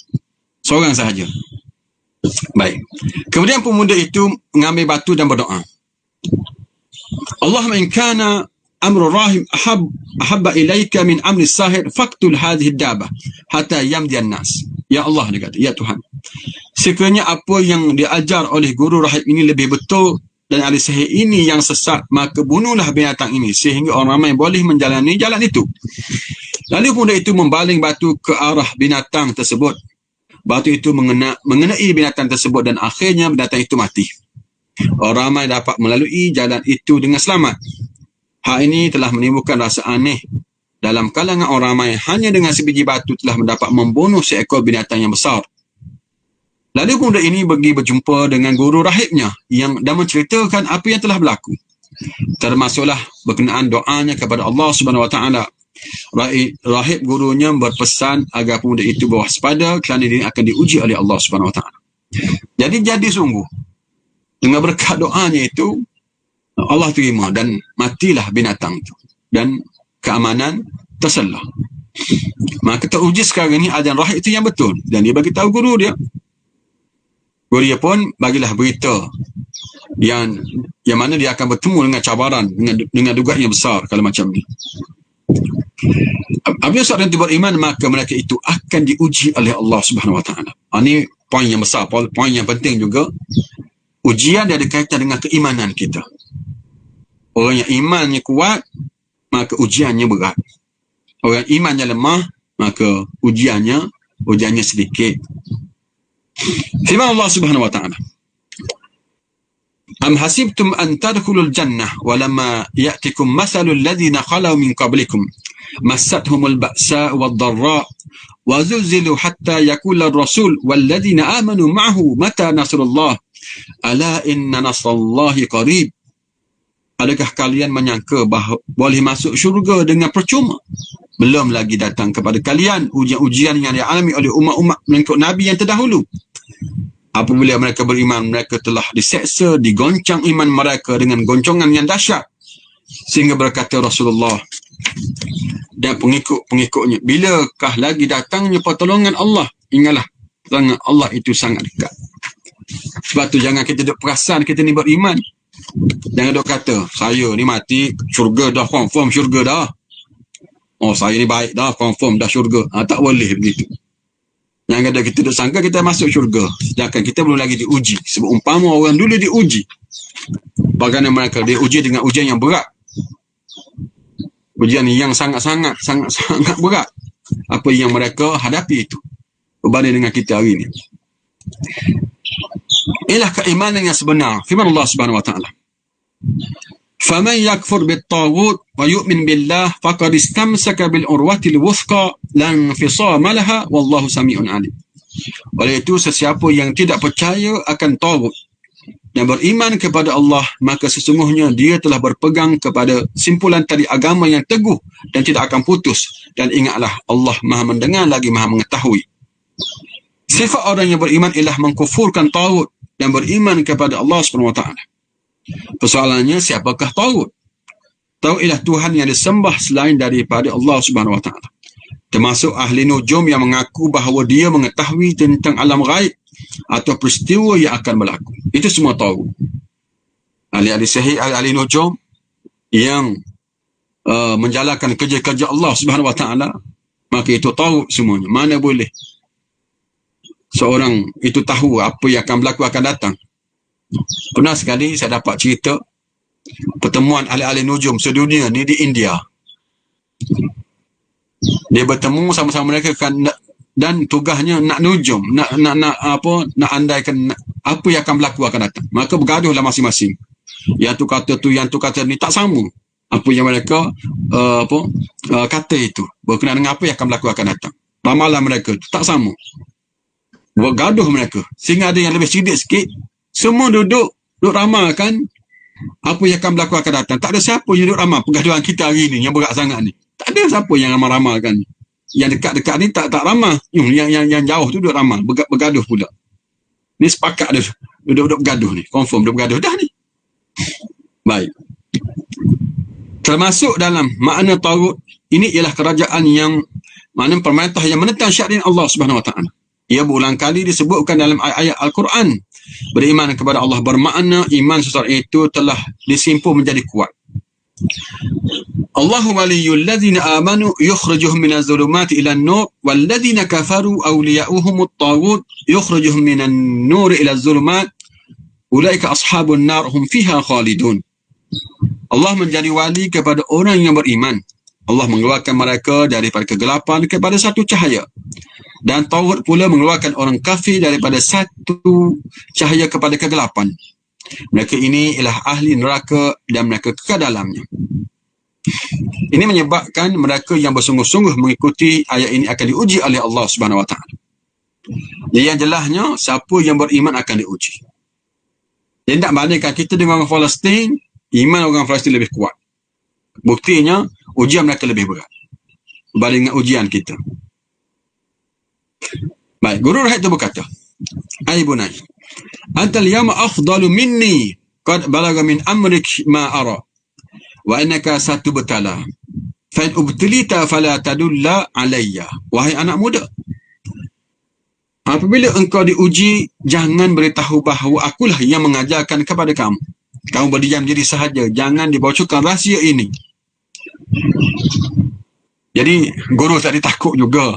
Seorang sahaja. Baik. Kemudian pemuda itu mengambil batu dan berdoa. Allahumma in kana amru rahim ahabba ilaika min amri sahir faqtul hadhihi dabah hatta yamdi an-nas. Ya Allah, dia kata, ya Tuhan, sekiranya apa yang diajar oleh guru rahib ini lebih betul dan ahli sihir ini yang sesat, maka bunuhlah binatang ini sehingga orang ramai boleh menjalani jalan itu. Lalu pemuda itu membaling batu ke arah binatang tersebut. Batu itu mengenai binatang tersebut dan akhirnya binatang itu mati. Orang ramai dapat melalui jalan itu dengan selamat. Hal ini telah menimbulkan rasa aneh dalam kalangan orang ramai. Hanya dengan sebiji batu telah mendapat membunuh seekor binatang yang besar. Lalu pemuda ini pergi berjumpa dengan guru rahibnya dan menceritakan apa yang telah berlaku. Termasuklah berkenaan doanya kepada Allah Subhanahu Wa Taala. Rahib gurunya berpesan agar pemuda itu berwaspada kerana dia akan diuji oleh Allah Subhanahu Wa Taala. Jadi sungguh. Dengan berkat doanya itu, Allah terima dan matilah binatang itu. Dan keamanan terselah. Maka teruji sekarang ini azan rahib itu yang betul. Dan dia bagi tahu guru dia. Guru dia pun bagilah berita yang mana dia akan bertemu dengan cabaran, dengan dugaan yang besar kalau macam ni. Apabila seorang itu beriman, maka mereka itu akan diuji oleh Allah Subhanahu Wa Taala. Ini poin yang besar, poin yang penting juga. Ujian dia ada kaitan dengan keimanan kita. Orang yang imannya kuat, maka ujiannya berat. Orang yang imannya lemah, maka ujiannya sedikit. Firman Allah Subhanahu Wa Taala, Am hasibtum an tadkhulul jannah walamma ya'tikum mathalul ladzina khalau min qablikum massathumul ba'sa wad-dharra wa zulzilu hatta yaqula ar-rasul wal ladzina amanu ma'ahu mata nasrullah ala inna nasrallahi qarib. Adakah kalian menyangka bahawa boleh masuk syurga dengan percuma? Belum lagi datang kepada kalian ujian-ujian yang dialami oleh umat-umat mengikut Nabi yang terdahulu. Apabila mereka beriman, mereka telah diseksa, digoncang iman mereka dengan goncongan yang dahsyat. Sehingga berkata Rasulullah dan pengikut-pengikutnya, bilakah lagi datangnya pertolongan Allah? Ingatlah, pertolongan Allah itu sangat dekat. Sebab tu jangan kita duk perasan kita ni beriman. Jangan duk kata, saya ni mati, syurga dah, confirm syurga dah. Oh, saya ni baik dah, confirm dah syurga. Tak boleh begitu. Yang ada kita duk sangka kita masuk syurga, sedangkan kita belum lagi diuji. Sebab umpama orang dulu diuji, bagaimana mereka diuji dengan ujian yang berat, ujian yang sangat-sangat berat. Apa yang mereka hadapi itu berbanding dengan kita hari ini. Inilah keimanan yang sebenar. Firman Allah Subhanahu Wa Taala, فَمَنْ يَكْفُرْ بِالطَّاغُوتِ وَيُؤْمِنْ بِاللَّهِ فَقَدِ اسْتَمْسَكَ بِالْعُرْوَةِ الْوُثْقَى لَا انْفِصَامَ لَهَا وَاللَّهُ سَمِيعٌ عَلِيمٌ. Oleh itu, sesiapa yang tidak percaya akan taghut dan beriman kepada Allah, maka sesungguhnya dia telah berpegang kepada simpulan tali agama yang teguh dan tidak akan putus. Dan ingatlah, Allah Maha mendengar lagi Maha mengetahui. Sifat orang yang beriman ialah mengkufurkan taghut dan beriman kepada Allah Subhanahu Wa Taala. Persoalannya, siapakah taghut? Taghut ialah Tuhan yang disembah selain daripada Allah Subhanahu Wa Taala. Termasuk ahli nujum yang mengaku bahawa dia mengetahui tentang alam ghaib atau peristiwa yang akan berlaku. Itu semua taghut. Ahli-ahli sihir, ahli nujum yang menjalankan kerja-kerja Allah Subhanahu Wa Taala, maka itu taghut semuanya. Mana boleh seorang itu tahu apa yang akan berlaku akan datang. Pernah sekali saya dapat cerita pertemuan ahli-ahli nujum sedunia ni di India. Dia bertemu sama-sama mereka dan tugasnya nak nujum, nak andaikan apa yang akan berlaku akan datang. Maka bergaduhlah masing-masing. Yang tu kata tu, yang tu kata ni, tak sama apa yang mereka kata itu berkenaan dengan apa yang akan berlaku akan datang. Ramalan mereka tu tak sama. Bergaduh mereka sehingga ada yang lebih cerdik sikit. Semua duduk ramalkan apa yang akan berlaku akan datang. Tak ada siapa yang duduk ramal pergaduhan kita hari ni yang berat sangat ni. Tak ada siapa yang ramal-ramalkan. Yang dekat-dekat ni tak ramal. Yang jauh tu duduk ramal, bergaduh pula. Ni sepakat dia duduk bergaduh ni. Confirm duduk bergaduh dah ni. Baik. Termasuk dalam makna taghut ini ialah kerajaan yang makna pemerintah yang menentang syariat Allah Subhanahu Wa Taala. Ia berulang kali disebutkan dalam ayat Al-Quran. Beriman kepada Allah bermakna iman seseorang itu telah disimpul menjadi kuat. Allahu waliyyul ladzina amanu yukhrijuhum minaz zulumati ilan nur wal ladzina kafaru awliya'uhumut taghut yukhrijuhum minan nur ilaz zulumat ulaika ashabun nar hum fiha khalidun. Allah menjadi wali kepada orang yang beriman. Allah mengeluarkan mereka daripada kegelapan kepada satu cahaya. Dan taghut pula mengeluarkan orang kafir daripada satu cahaya kepada kegelapan. Mereka ini ialah ahli neraka dan mereka kekal dalamnya. Ini menyebabkan mereka yang bersungguh-sungguh mengikuti ayat ini akan diuji oleh Allah Subhanahu Wa Taala. Jadi yang jelasnya, siapa yang beriman akan diuji. Jadi tak bandingkan kita dengan orang Palestin, iman orang Palestin lebih kuat. Buktinya, ujian mereka lebih berat berbanding dengan ujian kita. Baik, Guru Rahid itu berkata, Ay bunay, antal yawma afdalu minni qad balaga min amrik ma ara wa innaka satubtala fa in ubtilita fala tadulla alayya. Wahai anak muda, apabila engkau diuji, jangan beritahu bahawa akulah yang mengajarkan kepada kamu. Kamu berdiam diri sahaja, jangan dibocorkan rahsia ini. Jadi guru tak ditakut juga.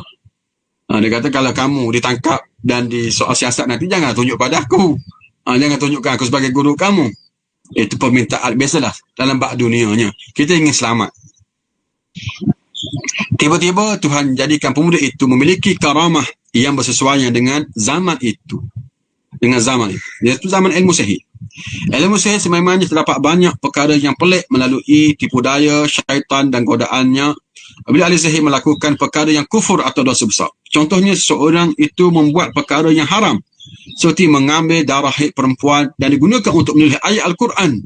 Dia kata kalau kamu ditangkap dan di soal siasat nanti jangan tunjuk pada aku. Jangan tunjukkan aku sebagai guru kamu. Itu permintaan biasalah dalam bab dunianya. Kita ingin selamat. Tiba-tiba Tuhan jadikan pemuda itu memiliki karamah yang bersesuaian dengan zaman itu. Dengan zaman itu. Iaitu zaman ilmu sihir. Ilmu sihir sememangnya terdapat banyak perkara yang pelik melalui tipu daya, syaitan dan godaannya. Bila ahli sihir melakukan perkara yang kufur atau dosa besar. Contohnya seorang itu membuat perkara yang haram. Seperti mengambil darah haid perempuan dan digunakan untuk menulis ayat Al-Quran.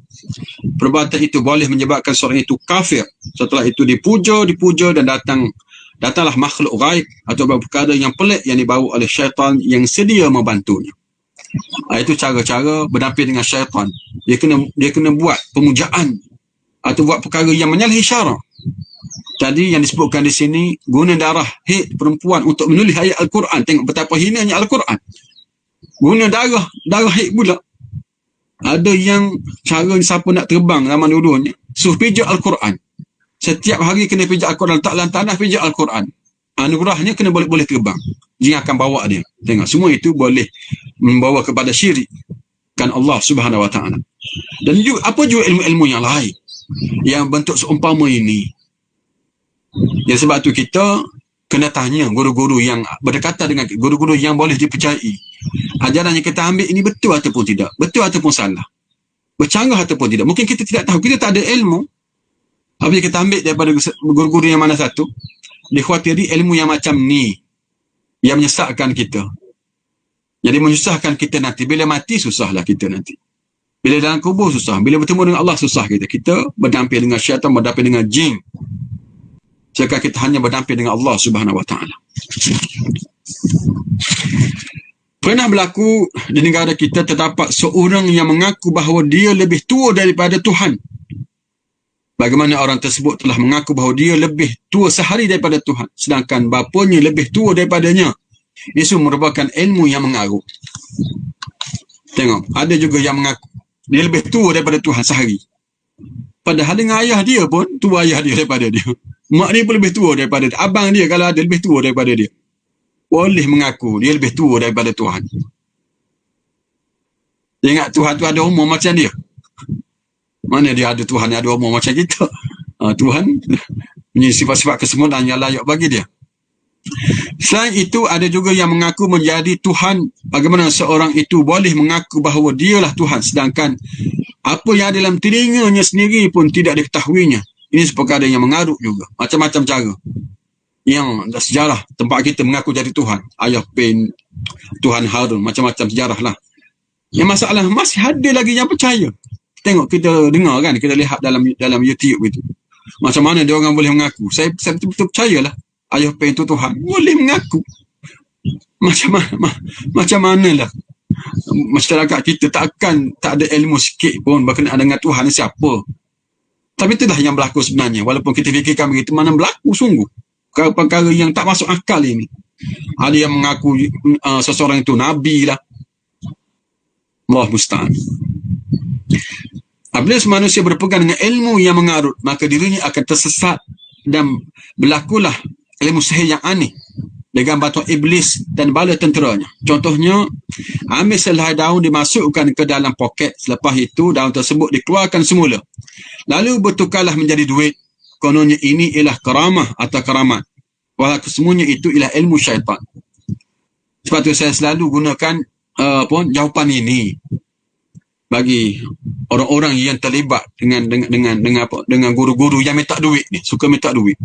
Perbuatan itu boleh menyebabkan seorang itu kafir. Setelah itu dipuja dan datanglah makhluk gaib atau perkara yang pelik yang dibawa oleh syaitan yang sedia membantunya. Itu cara-cara berdamping dengan syaitan. Dia kena buat pemujaan atau buat perkara yang menyalahi syarak. Jadi yang disebutkan di sini, guna darah haid perempuan untuk menulis ayat Al-Quran. Tengok betapa hinanya Al-Quran. Guna darah haid pula. Ada yang cara siapa nak terbang zaman dulunya, suruh pijak Al-Quran. Setiap hari kena pijak Al-Quran, tak dalam tanah pijak Al-Quran. Anugerahnya kena boleh terbang. Jin akan bawa dia. Tengok, semua itu boleh membawa kepada syirik kan Allah Subhanahu Wa Taala. Dan juga, apa juga ilmu-ilmu yang lain yang bentuk seumpama ini. Ya, sebab tu kita kena tanya guru-guru yang berdekatan dengan guru-guru yang boleh dipercayai. Ajaran yang kita ambil ini betul ataupun tidak, betul ataupun salah, bercanggah ataupun tidak. Mungkin kita tidak tahu, kita tak ada ilmu. Apabila kita ambil daripada guru-guru yang mana satu, dikhawatiri ilmu yang macam ni yang menyesatkan kita. Jadi menyusahkan kita nanti. Bila mati susahlah kita nanti. Bila dalam kubur susah, bila bertemu dengan Allah susah kita. Kita berdamping dengan syaitan, berdamping dengan jin. Jika kita hanya berdamping dengan Allah Subhanahu Wa Taala. Pernah berlaku di negara kita terdapat seorang yang mengaku bahawa dia lebih tua daripada Tuhan. Bagaimana orang tersebut telah mengaku bahawa dia lebih tua sehari daripada Tuhan, sedangkan bapanya lebih tua daripadanya. Itu merupakan ilmu yang mengaruh. Tengok, ada juga yang mengaku dia lebih tua daripada Tuhan sehari. Padahal dengan ayah dia pun, tua ayah dia daripada dia. Mak dia pun lebih tua daripada dia. Abang dia kalau ada lebih tua daripada dia. Boleh mengaku dia lebih tua daripada Tuhan. Dia ingat Tuhan tu ada umur macam dia. Mana dia ada Tuhan yang ada umur macam kita. Tuhan punya sifat-sifat kesempurnaan yang layak bagi dia. Selain itu, ada juga yang mengaku menjadi Tuhan. Bagaimana seorang itu boleh mengaku bahawa dialah Tuhan, sedangkan apa yang ada dalam telinganya sendiri pun tidak diketahuinya. Ini perkara yang mengarut juga. Macam-macam cara. Yang sejarah tempat kita mengaku jadi Tuhan. Ayah Pen, Tuhan Harun, macam-macam sejarah lah. Yang masalah masih ada lagi yang percaya. Tengok, kita dengar kan, kita lihat dalam YouTube itu. Macam mana dia orang boleh mengaku. Saya betul-betul percayalah. Ayah Pen itu Tuhan. Boleh mengaku. Macam mana lah. Masyarakat kita tak ada ilmu sikit pun berkenaan dengan Tuhan siapa. Tapi itulah yang berlaku sebenarnya. Walaupun kita fikirkan begitu, mana berlaku sungguh. Perkara yang tak masuk akal ini. Ada yang mengaku seseorang itu Nabi lah. Allah musta'an. Apabila manusia berpegang dengan ilmu yang mengarut, maka dirinya akan tersesat dan berlakulah ilmu sihir yang aneh dengan bantuan iblis dan bala tenteranya. Contohnya, ambil selai daun dimasukkan ke dalam poket. Selepas itu, daun tersebut dikeluarkan semula. Lalu bertukarlah menjadi duit. Kononnya ini ialah karamah atau karamat. Walaupun semuanya itu ialah ilmu syaitan. Sebab itu saya selalu gunakan jawapan ini bagi orang-orang yang terlibat dengan guru-guru yang minta duit ni, suka minta duit.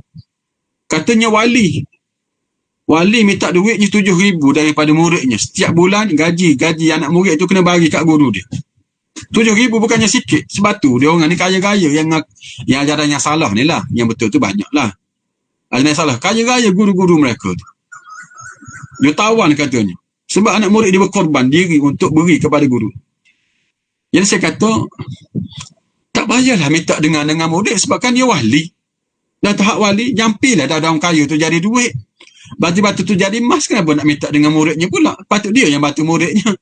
Katanya wali minta duitnya 7,000 daripada muridnya. Setiap bulan gaji anak murid itu kena bagi kat guru dia. 7,000 bukannya sikit. Sebab tu dia orang ni kaya-kaya. Yang ajaran yang salah ni lah. Yang betul tu banyak lah. Ajaran yang salah. Kaya-kaya guru-guru mereka tu. Dia tawan katanya. Sebab anak murid dia berkorban diri untuk beri kepada guru. Jadi saya kata, tak payahlah minta dengan murid sebabkan dia wali. Dan tahap wali, jampilah daun kayu tu jadi duit. Batu-batu tu jadi emas, kenapa nak minta dengan muridnya pula? Patut dia yang batu muridnya.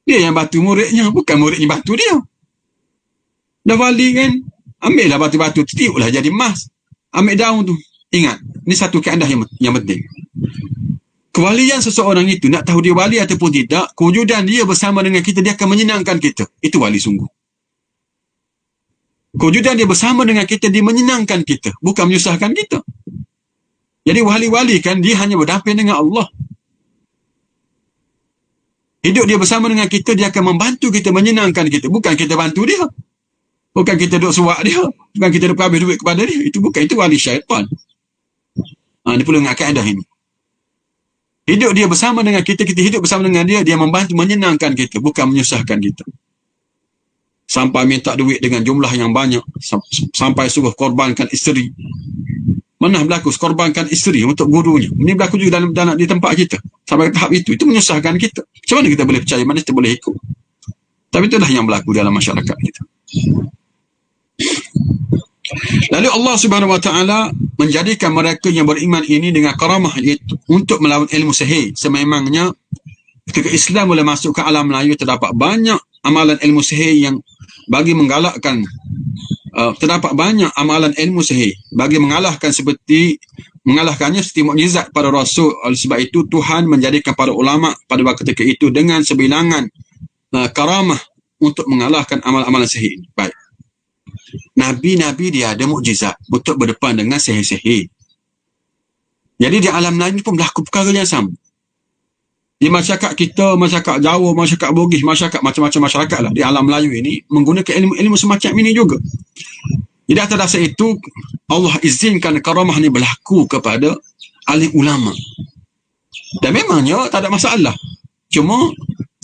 Dia yang batu muridnya, bukan muridnya batu dia. Dah wali kan, ambillah batu-batu tu, tiuplah jadi emas. ambil daun tu. Ingat, ni satu kaedah yang penting. Kewalian seseorang itu, nak tahu dia wali ataupun tidak, kewujudan dia bersama dengan kita, dia akan menyenangkan kita. Itu wali sungguh. Kewujudan dia bersama dengan kita, dia menyenangkan kita, bukan menyusahkan kita. Jadi wali-wali kan, dia hanya berdamping dengan Allah. Hidup dia bersama dengan kita, dia akan membantu kita, menyenangkan kita. Bukan kita bantu dia. Bukan kita duduk suak dia. Bukan kita duduk habis duit kepada dia. Itu bukan, itu wali syaitan. Dia perlu ingat kaedah ini. Hidup dia bersama dengan kita, kita hidup bersama dengan dia, dia membantu menyenangkan kita, bukan menyusahkan kita. Sampai minta duit dengan jumlah yang banyak, sampai suruh korbankan isteri. Mana berlaku korbankan isteri untuk gurunya. Ini berlaku juga dalam di tempat kita. Sampai ke tahap itu menyusahkan kita. Macam mana kita boleh percaya, mana kita boleh ikut. Tapi itulah yang berlaku dalam masyarakat kita. Lalu Allah Subhanahu Wa Taala menjadikan mereka yang beriman ini dengan karamah, iaitu untuk melawan ilmu sihir. Sememangnya ketika Islam mula masuk ke alam Melayu, terdapat banyak amalan ilmu sihir yang bagi menggalakkan, terdapat banyak amalan ilmu sihir bagi mengalahkannya seperti mukjizat para rasul. Oleh sebab itu Tuhan menjadikan para ulama pada waktu ketika itu dengan sebilangan karamah untuk mengalahkan amal-amalan sihir ini. Baik. Nabi-nabi dia ada mukjizat untuk berdepan dengan sihir-sihir. Jadi di alam lain pun berlaku perkara yang sama. Di masyarakat kita, masyarakat Jawa, masyarakat Bugis, masyarakat macam-macam masyarakat lah di alam Melayu ini menggunakan ilmu-ilmu semacam ini juga. Jadi atas dasar itu Allah izinkan karamah ni berlaku kepada alim ulama. Dan memangnya tak ada masalah. Cuma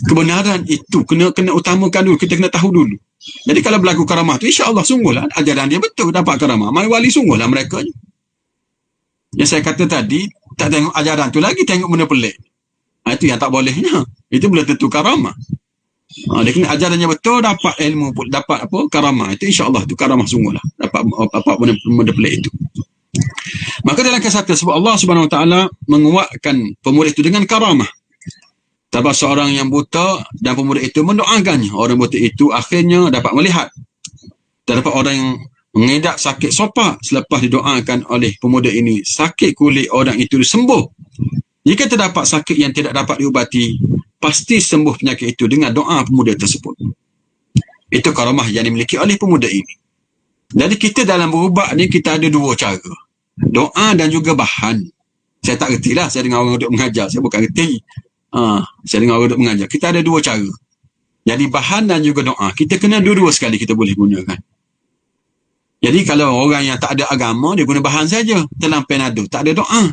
kebenaran itu kena utamakan dulu, kita kena tahu dulu. Jadi kalau berlaku karamah tu, insya-Allah sungguhlah ajaran dia betul, dapat karamah. Mai wali sungguhlah mereka ni. Yang saya kata tadi, tak tengok ajaran tu lagi, tengok benda pelik. Itu yang tak bolehnya. Itu belum tentu karamah. Dia kena ajarannya betul, dapat ilmu, dapat apa karamah. Itu insya-Allah tu karamah sungguhlah. Dapat benda pelik itu. Maka dalam kisah tersebut Allah Subhanahu Wa Taala menguatkan pemuda itu dengan karamah. Terdapat seorang yang buta dan pemuda itu mendoakannya. Orang buta itu akhirnya dapat melihat. Terdapat orang yang mengidap sakit sopak selepas didoakan oleh pemuda ini. Sakit kulit orang itu sembuh. Jika terdapat sakit yang tidak dapat diubati, pasti sembuh penyakit itu dengan doa pemuda tersebut. Itu karamah yang dimiliki oleh pemuda ini. Jadi kita dalam berubat ni, kita ada dua cara. Doa dan juga bahan. Saya tak reti lah, saya dengar orang duduk mengajar. Saya bukan reti. Saya dengar orang duduk mengajar. Kita ada dua cara. Jadi bahan dan juga doa. Kita kena dua-dua sekali kita boleh gunakan. Jadi kalau orang yang tak ada agama, dia guna bahan saja. Telan penado, tak ada doa.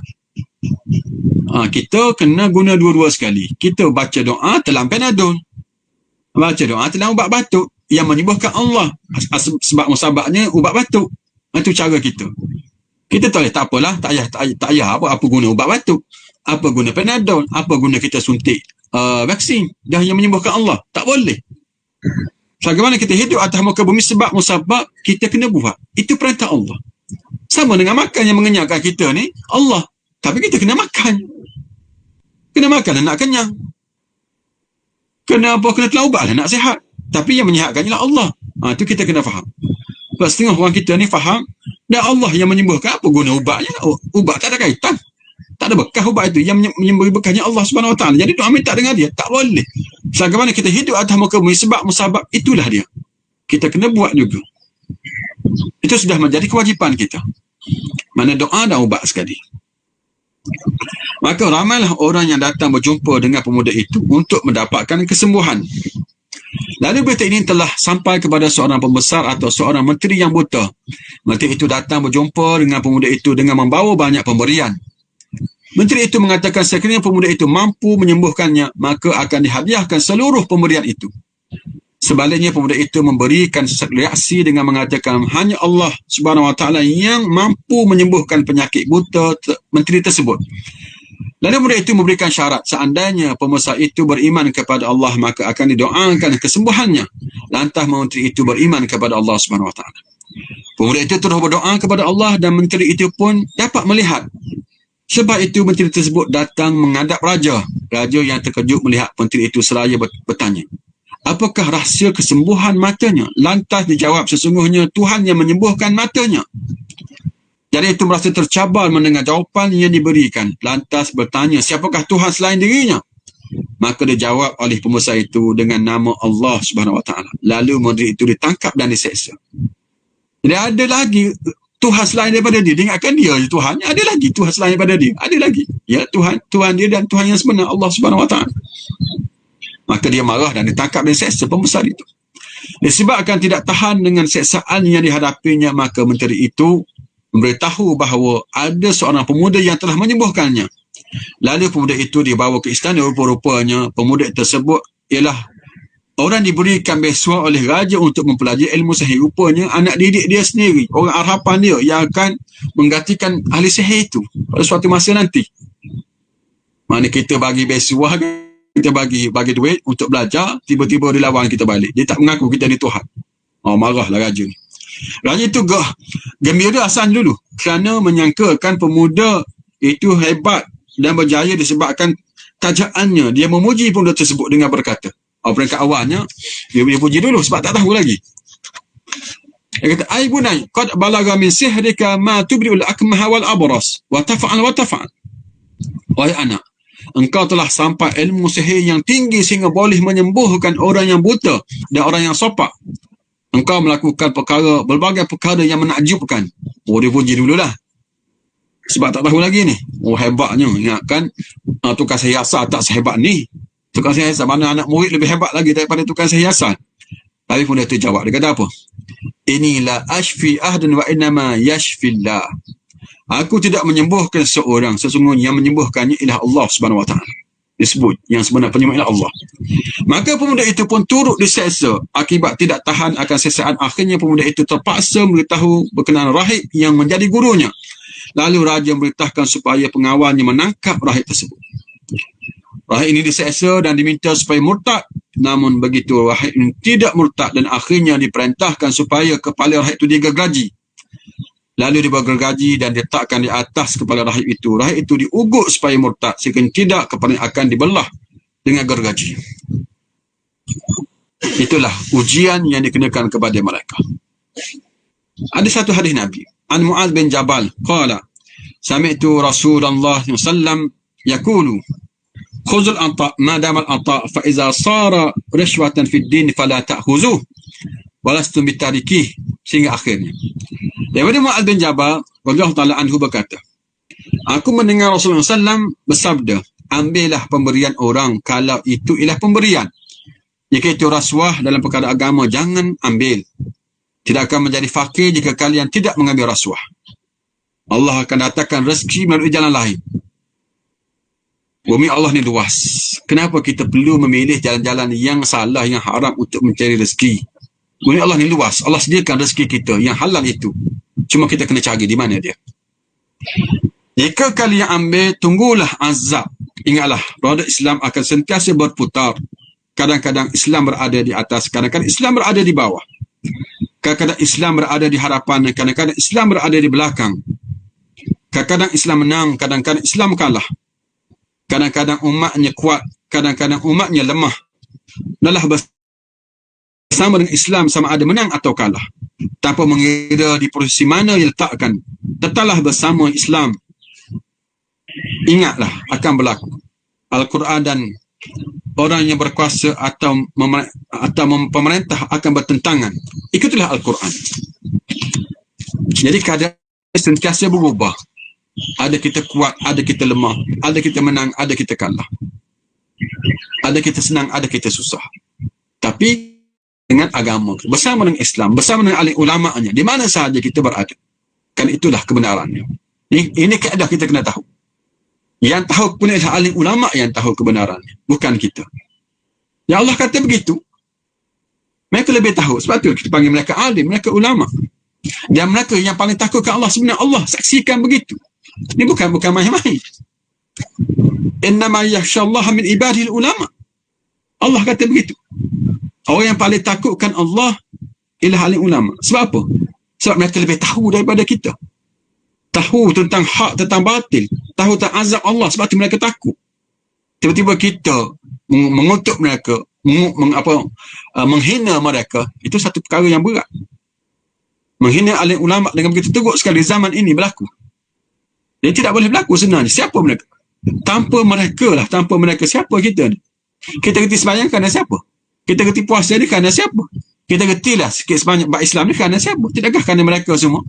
Kita kena guna dua-dua sekali. Kita baca doa, telan penadol. Baca doa, telan ubat batuk. Yang menyembuhkan Allah. Sebab musababnya ubat batuk. Itu cara kita. Kita tak apalah, tak payah apa guna ubat batuk. Apa guna penadol? Apa guna kita suntik vaksin? Dah yang menyembuhkan Allah. Tak boleh. Bagaimana kita hidup atas muka bumi sebab musabab, kita kena buat. Itu perintah Allah. Sama dengan makan yang mengenyangkan kita ni, Allah. Tapi kita kena makan. Kena makan dan nak kenyang. Kena apa? Kena telan ubat lah nak sihat. Tapi yang menyihatkan ialah Allah. Itu kita kena faham. Sebab setengah orang kita ni faham, dan Allah yang menyembuhkan, apa guna ubatnya? Ubat tak ada kaitan. Tak ada bekas ubat itu. Yang menyemberi bekasnya Allah Subhanahu Wa Taala. Jadi doa minta dengan dia. Tak boleh. Bagaimana kita hidup atas muka bumi sebab musabab, itulah dia. Kita kena buat juga. Itu sudah menjadi kewajipan kita. Mana doa dan ubat sekali. Maka ramailah orang yang datang berjumpa dengan pemuda itu untuk mendapatkan kesembuhan. Lalu berita ini telah sampai kepada seorang pembesar atau seorang menteri yang buta. Menteri itu datang berjumpa dengan pemuda itu dengan membawa banyak pemberian. Menteri itu mengatakan sekiranya pemuda itu mampu menyembuhkannya, maka akan dihadiahkan seluruh pemberian itu. Sebaliknya pemuda itu memberikan reaksi dengan mengatakan hanya Allah Subhanahu Wa Taala yang mampu menyembuhkan penyakit buta menteri tersebut. Lalu pemuda itu memberikan syarat, seandainya pembesar itu beriman kepada Allah, maka akan didoakan kesembuhannya. Lantas menteri itu beriman kepada Allah Subhanahu Wa Taala. Pemuda itu terus berdoa kepada Allah dan menteri itu pun dapat melihat. Sebab itu menteri tersebut datang menghadap raja. Raja yang terkejut melihat menteri itu seraya bertanya, apakah rahsia kesembuhan matanya? Lantas dijawab, sesungguhnya Tuhan yang menyembuhkan matanya. Jadi itu merasa tercabar mendengar jawapan yang diberikan. Lantas bertanya, siapakah Tuhan selain dirinya? Maka dijawab oleh pembesar itu dengan nama Allah Subhanahu Wa Taala. Lalu murid itu ditangkap dan diseksa. Jadi ada lagi Tuhan selain daripada dia. Dia ingatkan dia je Tuhan. Ada lagi Tuhan selain daripada dia. Ada lagi. Ya, Tuhan dia dan Tuhan yang sebenar, Allah Subhanahu Wa Taala. Maka dia marah dan ditangkap dan diseksa pembesar itu. Disebabkan tidak tahan dengan seksaan yang dihadapinya, maka menteri itu memberitahu bahawa ada seorang pemuda yang telah menyembuhkannya. Lalu pemuda itu dibawa ke istana. Rupa-rupanya pemuda tersebut ialah orang diberikan beasiswa oleh raja untuk mempelajari ilmu sihir. Rupanya anak didik dia sendiri, orang harapan dia yang akan menggantikan ahli sihir itu pada suatu masa nanti. Mana kita bagi beasiswa, kita bagi duit untuk belajar, tiba-tiba dilawan kita balik. Dia tak mengaku kita ni Tuhan. Marahlah raja ni. Raja itu gembira asal dulu kerana menyangkakan pemuda itu hebat dan berjaya disebabkan kajaannya. Dia memuji pemuda tersebut dengan berkata, peringkat awalnya dia puji dulu sebab tak tahu lagi. Dia kata, ai bunai qad balagha min sihrika ma tubri'ul akmaha wal abras wa taf'al. Wahai anak, engkau telah sampai ilmu sihir yang tinggi sehingga boleh menyembuhkan orang yang buta dan orang yang sopak. Engkau melakukan berbagai perkara yang menakjubkan. Dia puji dululah. Sebab tak tahu lagi ni. Hebatnya. Ingatkan tukang sihir asal tak sehebat ni. Tukang sihir asal, mana anak murid lebih hebat lagi daripada tukang sihir asal. Tapi pun dia terjawab. Dia kata apa? Inilah ashfi ahdan wa innama yashfillah. Aku tidak menyembuhkan seorang. Sesungguhnya yang menyembuhkannya ialah Allah Subhanahu Wa Taala. Disebut yang sebenar penyembuh ialah Allah. Maka pemuda itu pun turut diseksa. Akibat tidak tahan akan seksaan, akhirnya pemuda itu terpaksa memberitahu berkenaan rahib yang menjadi gurunya. Lalu raja memberitahukan supaya pengawalnya menangkap rahib tersebut. Rahib ini diseksa dan diminta supaya murtad. Namun begitu rahib ini tidak murtad dan akhirnya diperintahkan supaya kepala rahib itu digergaji. Lalu digergaji dan diletakkan di atas kepala rahib itu. Rahib itu diugut supaya murtad. Jika tidak, kepala akan dibelah dengan gergaji. Itulah ujian yang dikenakan kepada mereka. Ada satu hadis Nabi. An Mu'adz bin Jabal qala sami'tu Rasulullah sallallahu yaqulu khuzul ata ma dama al-ata fa iza sara rishwatan fi ad-din fala ta'khuzuh walastum bitarikih, sehingga akhirnya. Daripada Mu'adz bin Jabal radhiyallahu taala anhu berkata, aku mendengar Rasulullah SAW bersabda, ambillah pemberian orang kalau itu ialah pemberian. Jika itu rasuah dalam perkara agama, jangan ambil. Tidak akan menjadi fakir jika kalian tidak mengambil rasuah. Allah akan datangkan rezeki melalui jalan lain. Bumi Allah ni luas. Kenapa kita perlu memilih jalan-jalan yang salah, yang haram untuk mencari rezeki? Bumi Allah ni luas. Allah sediakan rezeki kita yang halal itu. Cuma kita kena cari di mana dia. Jika kalian ambil, tunggulah azab. Ingatlah, roda Islam akan sentiasa berputar. Kadang-kadang Islam berada di atas, kadang-kadang Islam berada di bawah. Kadang-kadang Islam berada di hadapan, kadang-kadang Islam berada di belakang. Kadang-kadang Islam menang, kadang-kadang Islam kalah. Kadang-kadang umatnya kuat, kadang-kadang umatnya lemah. Dalam bersama dengan Islam sama ada menang atau kalah. Tanpa mengira di posisi mana yang letakkan. Tetaplah bersama Islam. Ingatlah akan berlaku. Al-Quran dan orang yang berkuasa atau pemerintah akan bertentangan. Ikutilah Al-Quran. Jadi keadaan sentiasa berubah. Ada kita kuat, ada kita lemah. Ada kita menang, ada kita kalah. Ada kita senang, ada kita susah. Tapi dengan agama, bersama dengan Islam, bersama dengan alim ulama'nya, di mana sahaja kita berada. Kan itulah kebenarannya. Ini keadaan kita kena tahu. Yang tahu pun adalah alim ulama' yang tahu kebenarannya, bukan kita. Ya Allah kata begitu. Mereka lebih tahu. Sebab itu kita panggil mereka alim, mereka ulama'. Dan mereka yang paling takut ke Allah sebenarnya Allah saksikan begitu. Ini bukan main-main. Innama yakhshallaha min ibadihil ulama'. Allah kata begitu. Orang yang paling takutkan Allah ialah alim ulama'. Sebab apa? Sebab mereka lebih tahu daripada kita. Tahu tentang hak, tentang batil. Tahu tentang azab Allah. Sebab itu mereka takut. Tiba-tiba kita mengutuk mereka, menghina mereka, itu satu perkara yang berat. Menghina alim ulama dengan begitu teruk sekali zaman ini berlaku. Dia tidak boleh berlaku sebenarnya. Siapa mereka? Tanpa mereka siapa kita ni? Kita reti sembahyang kerana siapa? Kita reti puasa ni kerana siapa? Kita retilah sikit sebanyak bab Islam ni kerana siapa? Tidakkah kerana mereka semua?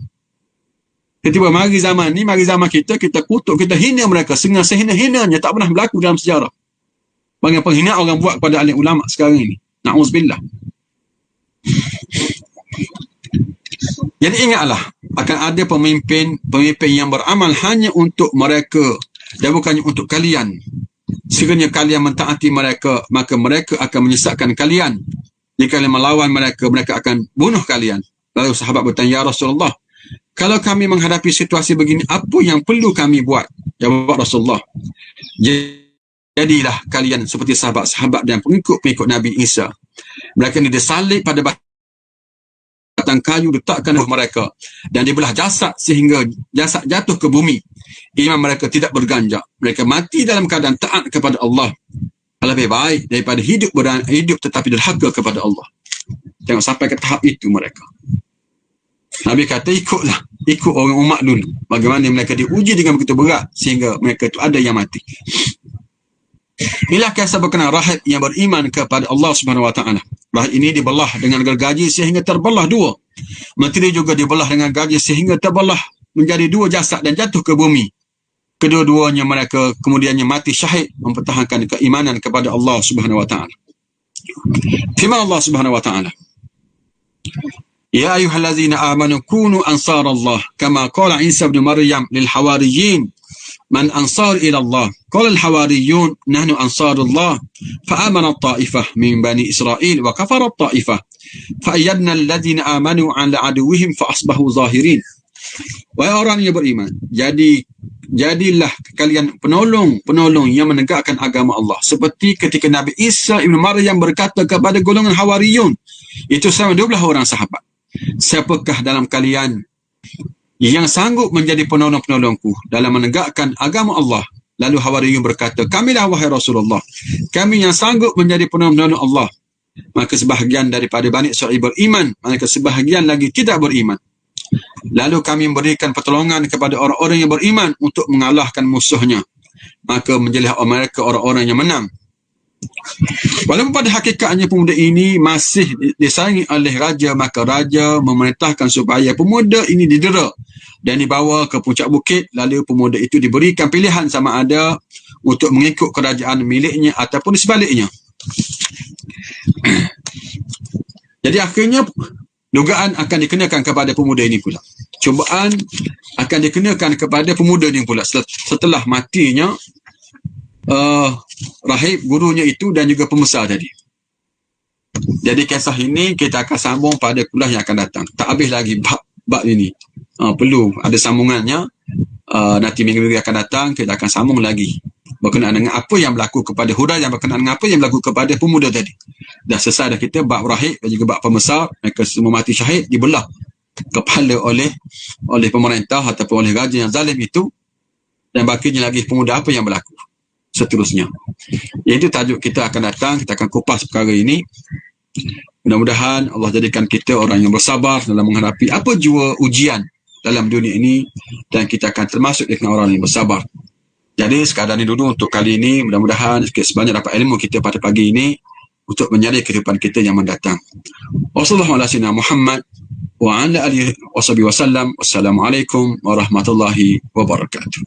Tiba-tiba mari zaman ni, mari zaman kita kutuk, kita hina mereka sehina-hinanya, tak pernah berlaku dalam sejarah. Bagaimana penghinaan orang buat kepada alim ulama sekarang ini. Na'udzubillah. Jadi ingatlah, akan ada pemimpin yang beramal hanya untuk mereka dan bukannya untuk kalian. Sekiranya kalian mentaati mereka, maka mereka akan menyesatkan kalian. Jika kalian melawan mereka, mereka akan bunuh kalian. Lalu sahabat bertanya, ya Rasulullah, kalau kami menghadapi situasi begini, apa yang perlu kami buat? Jawab Rasulullah, jadilah kalian seperti sahabat-sahabat dan pengikut-pengikut Nabi Isa. Mereka ini disalib pada batang kayu, letakkan mereka dan dibelah jasad sehingga jasad jatuh ke bumi. Iman mereka tidak berganjak. Mereka mati dalam keadaan taat kepada Allah. Lebih baik daripada hidup tetapi derhaka kepada Allah. Tengok sampai ke tahap itu mereka. Nabi kata ikut orang umat dulu. Bagaimana mereka diuji dengan begitu berat sehingga mereka itu ada yang mati. Inilah kisah berkenaan rahib yang beriman kepada Allah Subhanahu Wa Taala. Rahib ini dibelah dengan gergaji sehingga terbelah dua. Menteri juga dibelah dengan gergaji sehingga terbelah menjadi dua jasad dan jatuh ke bumi. Kedua-duanya mereka kemudiannya mati syahid mempertahankan keimanan kepada Allah Subhanahu Wa Taala. Firman Allah Subhanahu Wa Taala, Ya ayyuhallazina amanu kunu ansar Allah kama qala Isa ibn Maryam lil hawariyin man ansar ila Allah qala al hawariyun nahnu ansarullah fa amana ta'ifah min bani Israil wa kafara ta'ifah fa ayyadna alladhina amanu ala aduwwihim fa asbahu zahirin. Wahai orang yang beriman, jadilah kalian penolong yang menegakkan agama Allah. Seperti ketika Nabi Isa Ibn Maryam berkata kepada golongan Hawariyun, itu sama 12 orang sahabat, siapakah dalam kalian yang sanggup menjadi penolong-penolongku dalam menegakkan agama Allah? Lalu Hawariyun berkata, kamilah wahai Rasulullah, kami yang sanggup menjadi penolong-penolong Allah. Maka sebahagian daripada Bani Israil beriman, maka sebahagian lagi tidak beriman. Lalu kami memberikan pertolongan kepada orang-orang yang beriman untuk mengalahkan musuhnya. Maka menjadilah mereka orang-orang yang menang. Walaupun pada hakikatnya pemuda ini masih disayangi oleh raja, maka raja memerintahkan supaya pemuda ini didera dan dibawa ke puncak bukit. Lalu pemuda itu diberikan pilihan sama ada untuk mengikut kerajaan miliknya ataupun sebaliknya. Jadi akhirnya dugaan akan dikenakan kepada pemuda ini pula. Cubaan akan dikenakan kepada pemuda ini pula setelah matinya rahib gurunya itu dan juga pembesar tadi. Jadi kisah ini kita akan sambung pada kuliah yang akan datang. Tak habis lagi bab ini. Perlu ada sambungannya. Nanti minggu-minggu akan datang kita akan sambung lagi berkenaan dengan apa yang berlaku kepada Huda, yang berkenaan dengan apa yang berlaku kepada pemuda tadi. Dah selesai dah kita bab rahib dan juga bab pembesar. Mereka semua mati syahid, dibelah kepala oleh pemerintah ataupun oleh raja yang zalim itu, dan bakinya lagi pemuda apa yang berlaku seterusnya. Iaitu tajuk kita akan datang. Kita akan kupas perkara ini. Mudah-mudahan Allah jadikan kita orang yang bersabar dalam menghadapi apa jua ujian dalam dunia ini, dan kita akan termasuk dengan orang yang bersabar. Jadi sekadar ini dulu untuk kali ini. Mudah-mudahan sikit sebanyak dapat ilmu kita pada pagi ini untuk menyari kehidupan kita yang mendatang. Wassalamualaikum warahmatullahi wabarakatuh.